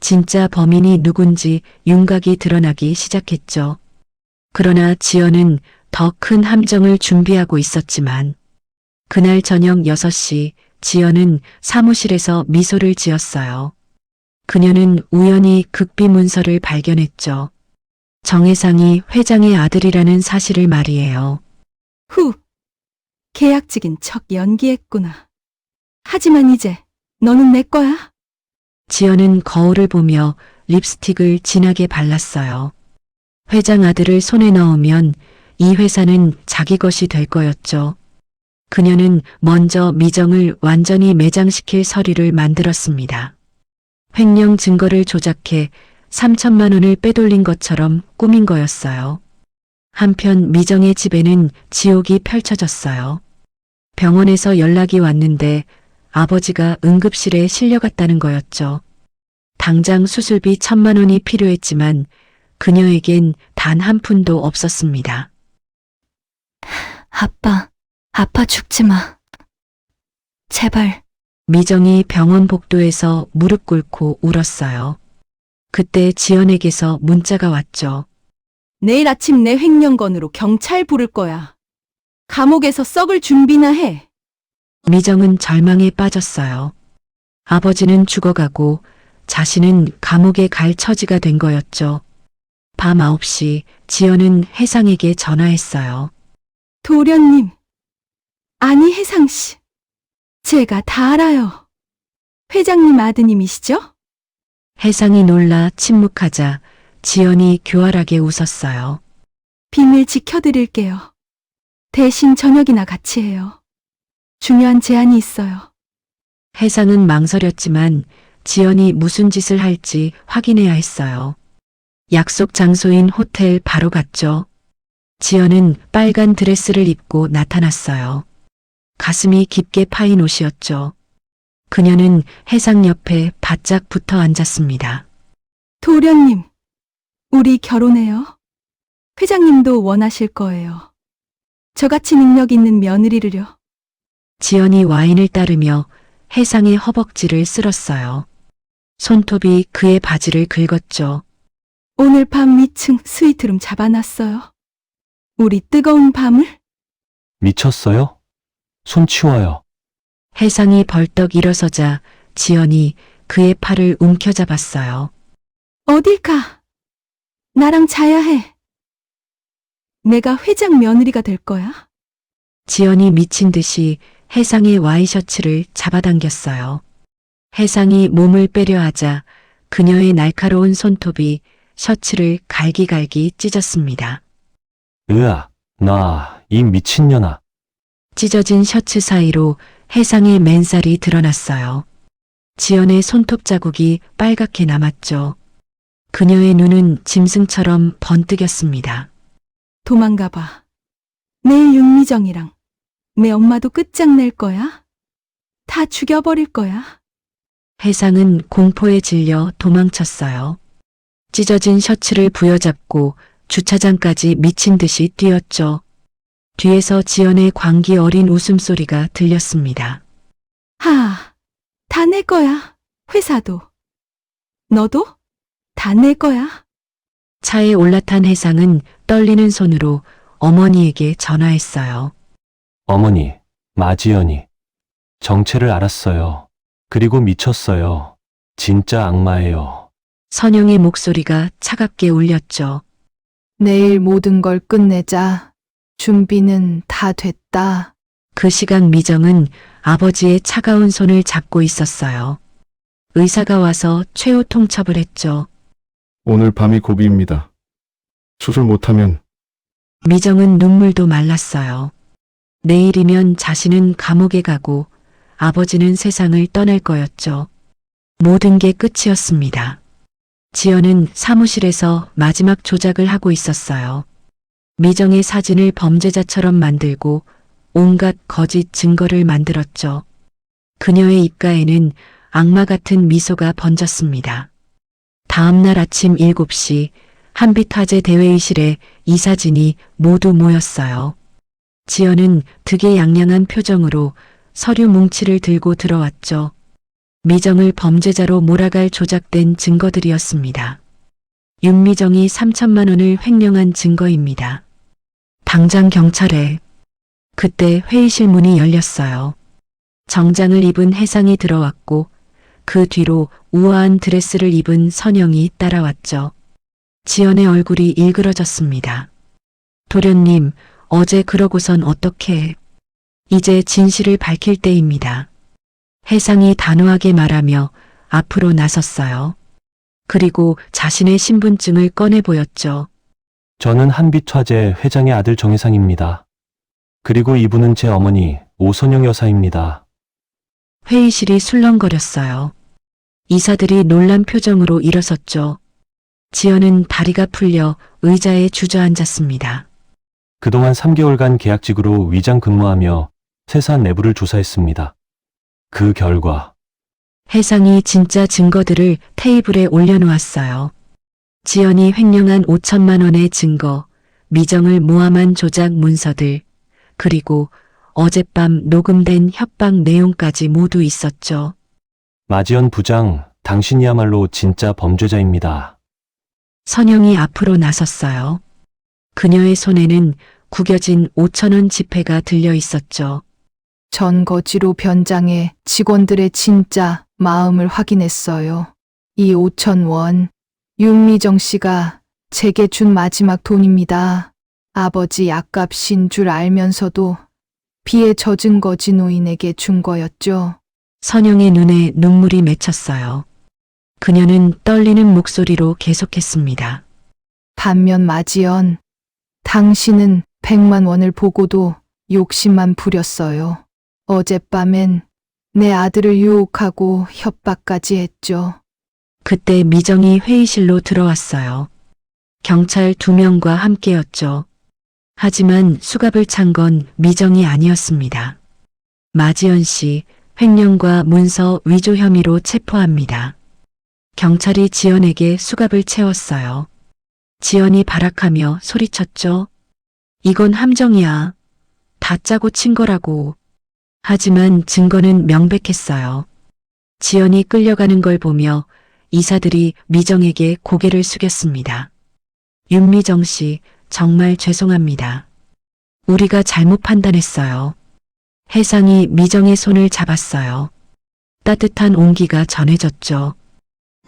진짜 범인이 누군지 윤곽이 드러나기 시작했죠. 그러나 지연은 더 큰 함정을 준비하고 있었지만 그날 저녁 6시 지연은 사무실에서 미소를 지었어요. 그녀는 우연히 극비 문서를 발견했죠. 정혜상이 회장의 아들이라는 사실을 말이에요. 후, 계약직인 척 연기했구나. 하지만 이제 너는 내 거야. 지연은 거울을 보며 립스틱을 진하게 발랐어요. 회장 아들을 손에 넣으면 이 회사는 자기 것이 될 거였죠. 그녀는 먼저 미정을 완전히 매장시킬 서류를 만들었습니다. 횡령 증거를 조작해 3천만 원을 빼돌린 것처럼 꾸민 거였어요. 한편 미정의 집에는 지옥이 펼쳐졌어요. 병원에서 연락이 왔는데 아버지가 응급실에 실려갔다는 거였죠. 당장 수술비 1,000만 원이 필요했지만 그녀에겐 단 한 푼도 없었습니다. 아빠 죽지 마. 제발. 미정이 병원 복도에서 무릎 꿇고 울었어요. 그때 지연에게서 문자가 왔죠. 내일 아침 내 횡령건으로 경찰 부를 거야. 감옥에서 썩을 준비나 해. 미정은 절망에 빠졌어요. 아버지는 죽어가고 자신은 감옥에 갈 처지가 된 거였죠. 밤 9시 지연은 혜상에게 전화했어요. 도련님. 아니 혜상씨. 제가 다 알아요. 회장님 아드님이시죠? 혜상이 놀라 침묵하자 지연이 교활하게 웃었어요. 비밀 지켜드릴게요. 대신 저녁이나 같이 해요. 중요한 제안이 있어요. 혜상은 망설였지만 지연이 무슨 짓을 할지 확인해야 했어요. 약속 장소인 호텔 바로 갔죠. 지연은 빨간 드레스를 입고 나타났어요. 가슴이 깊게 파인 옷이었죠. 그녀는 혜상 옆에 바짝 붙어 앉았습니다. 도련님, 우리 결혼해요. 회장님도 원하실 거예요. 저같이 능력 있는 며느리를요. 지연이 와인을 따르며 혜상의 허벅지를 쓸었어요. 손톱이 그의 바지를 긁었죠. 오늘 밤 2층 스위트룸 잡아놨어요. 우리 뜨거운 밤을? 미쳤어요? 손 치워요. 혜상이 벌떡 일어서자 지연이 그의 팔을 움켜잡았어요. 어딜 가? 나랑 자야 해. 내가 회장 며느리가 될 거야. 지연이 미친 듯이 혜상의 와이셔츠를 잡아당겼어요. 혜상이 몸을 빼려 하자 그녀의 날카로운 손톱이 셔츠를 갈기갈기 찢었습니다. 으아, 나, 이 미친년아. 찢어진 셔츠 사이로 혜상의 맨살이 드러났어요. 지연의 손톱 자국이 빨갛게 남았죠. 그녀의 눈은 짐승처럼 번뜩였습니다. 도망가 봐. 내일 윤미정이랑 내 엄마도 끝장낼 거야. 다 죽여버릴 거야. 혜상은 공포에 질려 도망쳤어요. 찢어진 셔츠를 부여잡고 주차장까지 미친 듯이 뛰었죠. 뒤에서 지연의 광기 어린 웃음소리가 들렸습니다. 다 내 거야. 회사도. 너도? 다 내 거야. 차에 올라탄 혜상은 떨리는 손으로 어머니에게 전화했어요. 어머니, 마지연이. 정체를 알았어요. 그리고 미쳤어요. 진짜 악마예요. 선영의 목소리가 차갑게 울렸죠. 내일 모든 걸 끝내자. 준비는 다 됐다. 그 시각 미정은 아버지의 차가운 손을 잡고 있었어요. 의사가 와서 최후 통첩을 했죠. 오늘 밤이 고비입니다. 수술 못하면 미정은 눈물도 말랐어요. 내일이면 자신은 감옥에 가고 아버지는 세상을 떠날 거였죠. 모든 게 끝이었습니다. 지연은 사무실에서 마지막 조작을 하고 있었어요. 미정의 사진을 범죄자처럼 만들고 온갖 거짓 증거를 만들었죠. 그녀의 입가에는 악마 같은 미소가 번졌습니다. 다음 날 아침 7시 한빛화재 대회의실에 이 사진이 모두 모였어요. 지연은 득의양양한 표정으로 서류 뭉치를 들고 들어왔죠. 미정을 범죄자로 몰아갈 조작된 증거들이었습니다. 윤미정이 3천만 원을 횡령한 증거입니다. 당장 경찰에. 그때 회의실 문이 열렸어요. 정장을 입은 혜상이 들어왔고 그 뒤로 우아한 드레스를 입은 선영이 따라왔죠. 지연의 얼굴이 일그러졌습니다. 도련님, 어제 그러고선 어떻게? 이제 진실을 밝힐 때입니다. 혜상이 단호하게 말하며 앞으로 나섰어요. 그리고 자신의 신분증을 꺼내 보였죠. 저는 한빛화재 회장의 아들 정혜상입니다. 그리고 이분은 제 어머니 오선영 여사입니다. 회의실이 술렁거렸어요. 이사들이 놀란 표정으로 일어섰죠. 지연은 다리가 풀려 의자에 주저앉았습니다. 그동안 3개월간 계약직으로 위장 근무하며 회사 내부를 조사했습니다. 그 결과 혜상이 진짜 증거들을 테이블에 올려놓았어요. 지연이 횡령한 5천만 원의 증거, 미정을 모함한 조작 문서들, 그리고 어젯밤 녹음된 협박 내용까지 모두 있었죠. 마지연 부장, 당신이야말로 진짜 범죄자입니다. 선영이 앞으로 나섰어요. 그녀의 손에는 구겨진 5천 원 지폐가 들려 있었죠. 전거지로 변장해 직원들의 진짜 마음을 확인했어요. 이 5천 원, 윤미정 씨가 제게 준 마지막 돈입니다. 아버지 약값인 줄 알면서도 비에 젖은 거지 노인에게 준 거였죠. 선영의 눈에 눈물이 맺혔어요. 그녀는 떨리는 목소리로 계속했습니다. 반면 마지연, 당신은 100만 원을 보고도 욕심만 부렸어요. 어젯밤엔 내 아들을 유혹하고 협박까지 했죠. 그때 미정이 회의실로 들어왔어요. 경찰 2명과 함께였죠. 하지만 수갑을 찬 건 미정이 아니었습니다. 마지연 씨, 횡령과 문서 위조 혐의로 체포합니다. 경찰이 지연에게 수갑을 채웠어요. 지연이 발악하며 소리쳤죠. 이건 함정이야. 다 짜고 친 거라고. 하지만 증거는 명백했어요. 지연이 끌려가는 걸 보며 이사들이 미정에게 고개를 숙였습니다. 윤미정 씨, 정말 죄송합니다. 우리가 잘못 판단했어요. 혜상이 미정의 손을 잡았어요. 따뜻한 온기가 전해졌죠.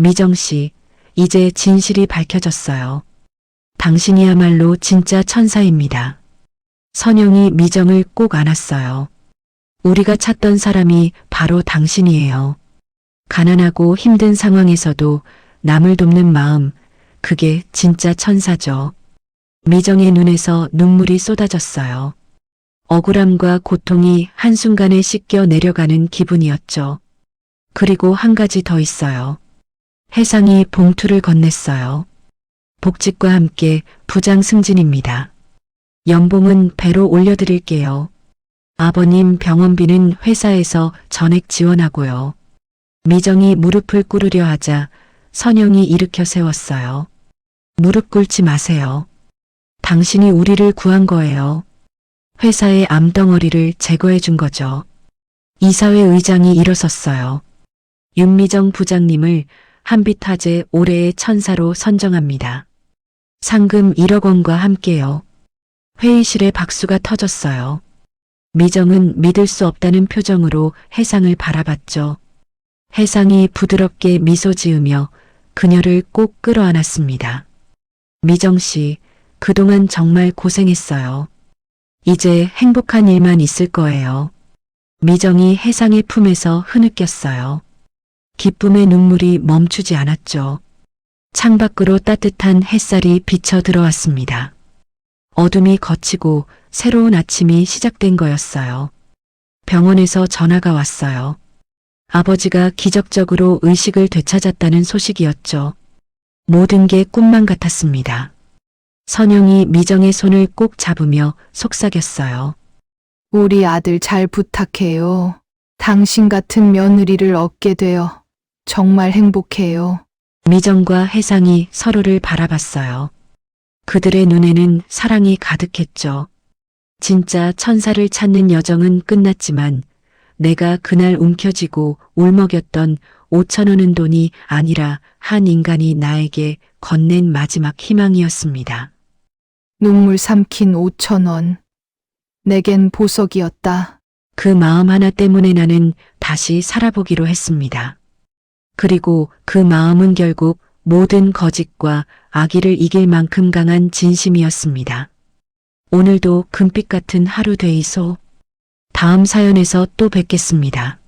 미정 씨, 이제 진실이 밝혀졌어요. 당신이야말로 진짜 천사입니다. 선영이 미정을 꼭 안았어요. 우리가 찾던 사람이 바로 당신이에요. 가난하고 힘든 상황에서도 남을 돕는 마음, 그게 진짜 천사죠. 미정의 눈에서 눈물이 쏟아졌어요. 억울함과 고통이 한순간에 씻겨 내려가는 기분이었죠. 그리고 한 가지 더 있어요. 혜상이 봉투를 건넸어요. 복직과 함께 부장 승진입니다. 연봉은 배로 올려드릴게요. 아버님 병원비는 회사에서 전액 지원하고요. 미정이 무릎을 꿇으려 하자 선영이 일으켜 세웠어요. 무릎 꿇지 마세요. 당신이 우리를 구한 거예요. 회사의 암덩어리를 제거해 준 거죠. 이사회 의장이 일어섰어요. 윤미정 부장님을 한빛화재 올해의 천사로 선정합니다. 상금 1억 원과 함께요. 회의실에 박수가 터졌어요. 미정은 믿을 수 없다는 표정으로 혜상을 바라봤죠. 혜상이 부드럽게 미소 지으며 그녀를 꼭 끌어안았습니다. 미정 씨, 그동안 정말 고생했어요. 이제 행복한 일만 있을 거예요. 미정이 혜상의 품에서 흐느꼈어요. 기쁨의 눈물이 멈추지 않았죠. 창밖으로 따뜻한 햇살이 비쳐 들어왔습니다. 어둠이 걷히고 새로운 아침이 시작된 거였어요. 병원에서 전화가 왔어요. 아버지가 기적적으로 의식을 되찾았다는 소식이었죠. 모든 게 꿈만 같았습니다. 선영이 미정의 손을 꼭 잡으며 속삭였어요. 우리 아들 잘 부탁해요. 당신 같은 며느리를 얻게 되어 정말 행복해요. 미정과 혜상이 서로를 바라봤어요. 그들의 눈에는 사랑이 가득했죠. 진짜 천사를 찾는 여정은 끝났지만 내가 그날 움켜쥐고 울먹였던 5,000원은 돈이 아니라 한 인간이 나에게 건넨 마지막 희망이었습니다. 눈물 삼킨 5,000원. 내겐 보석이었다. 그 마음 하나 때문에 나는 다시 살아보기로 했습니다. 그리고 그 마음은 결국 모든 거짓과 악의를 이길 만큼 강한 진심이었습니다. 오늘도 금빛 같은 하루 되이소. 다음 사연에서 또 뵙겠습니다.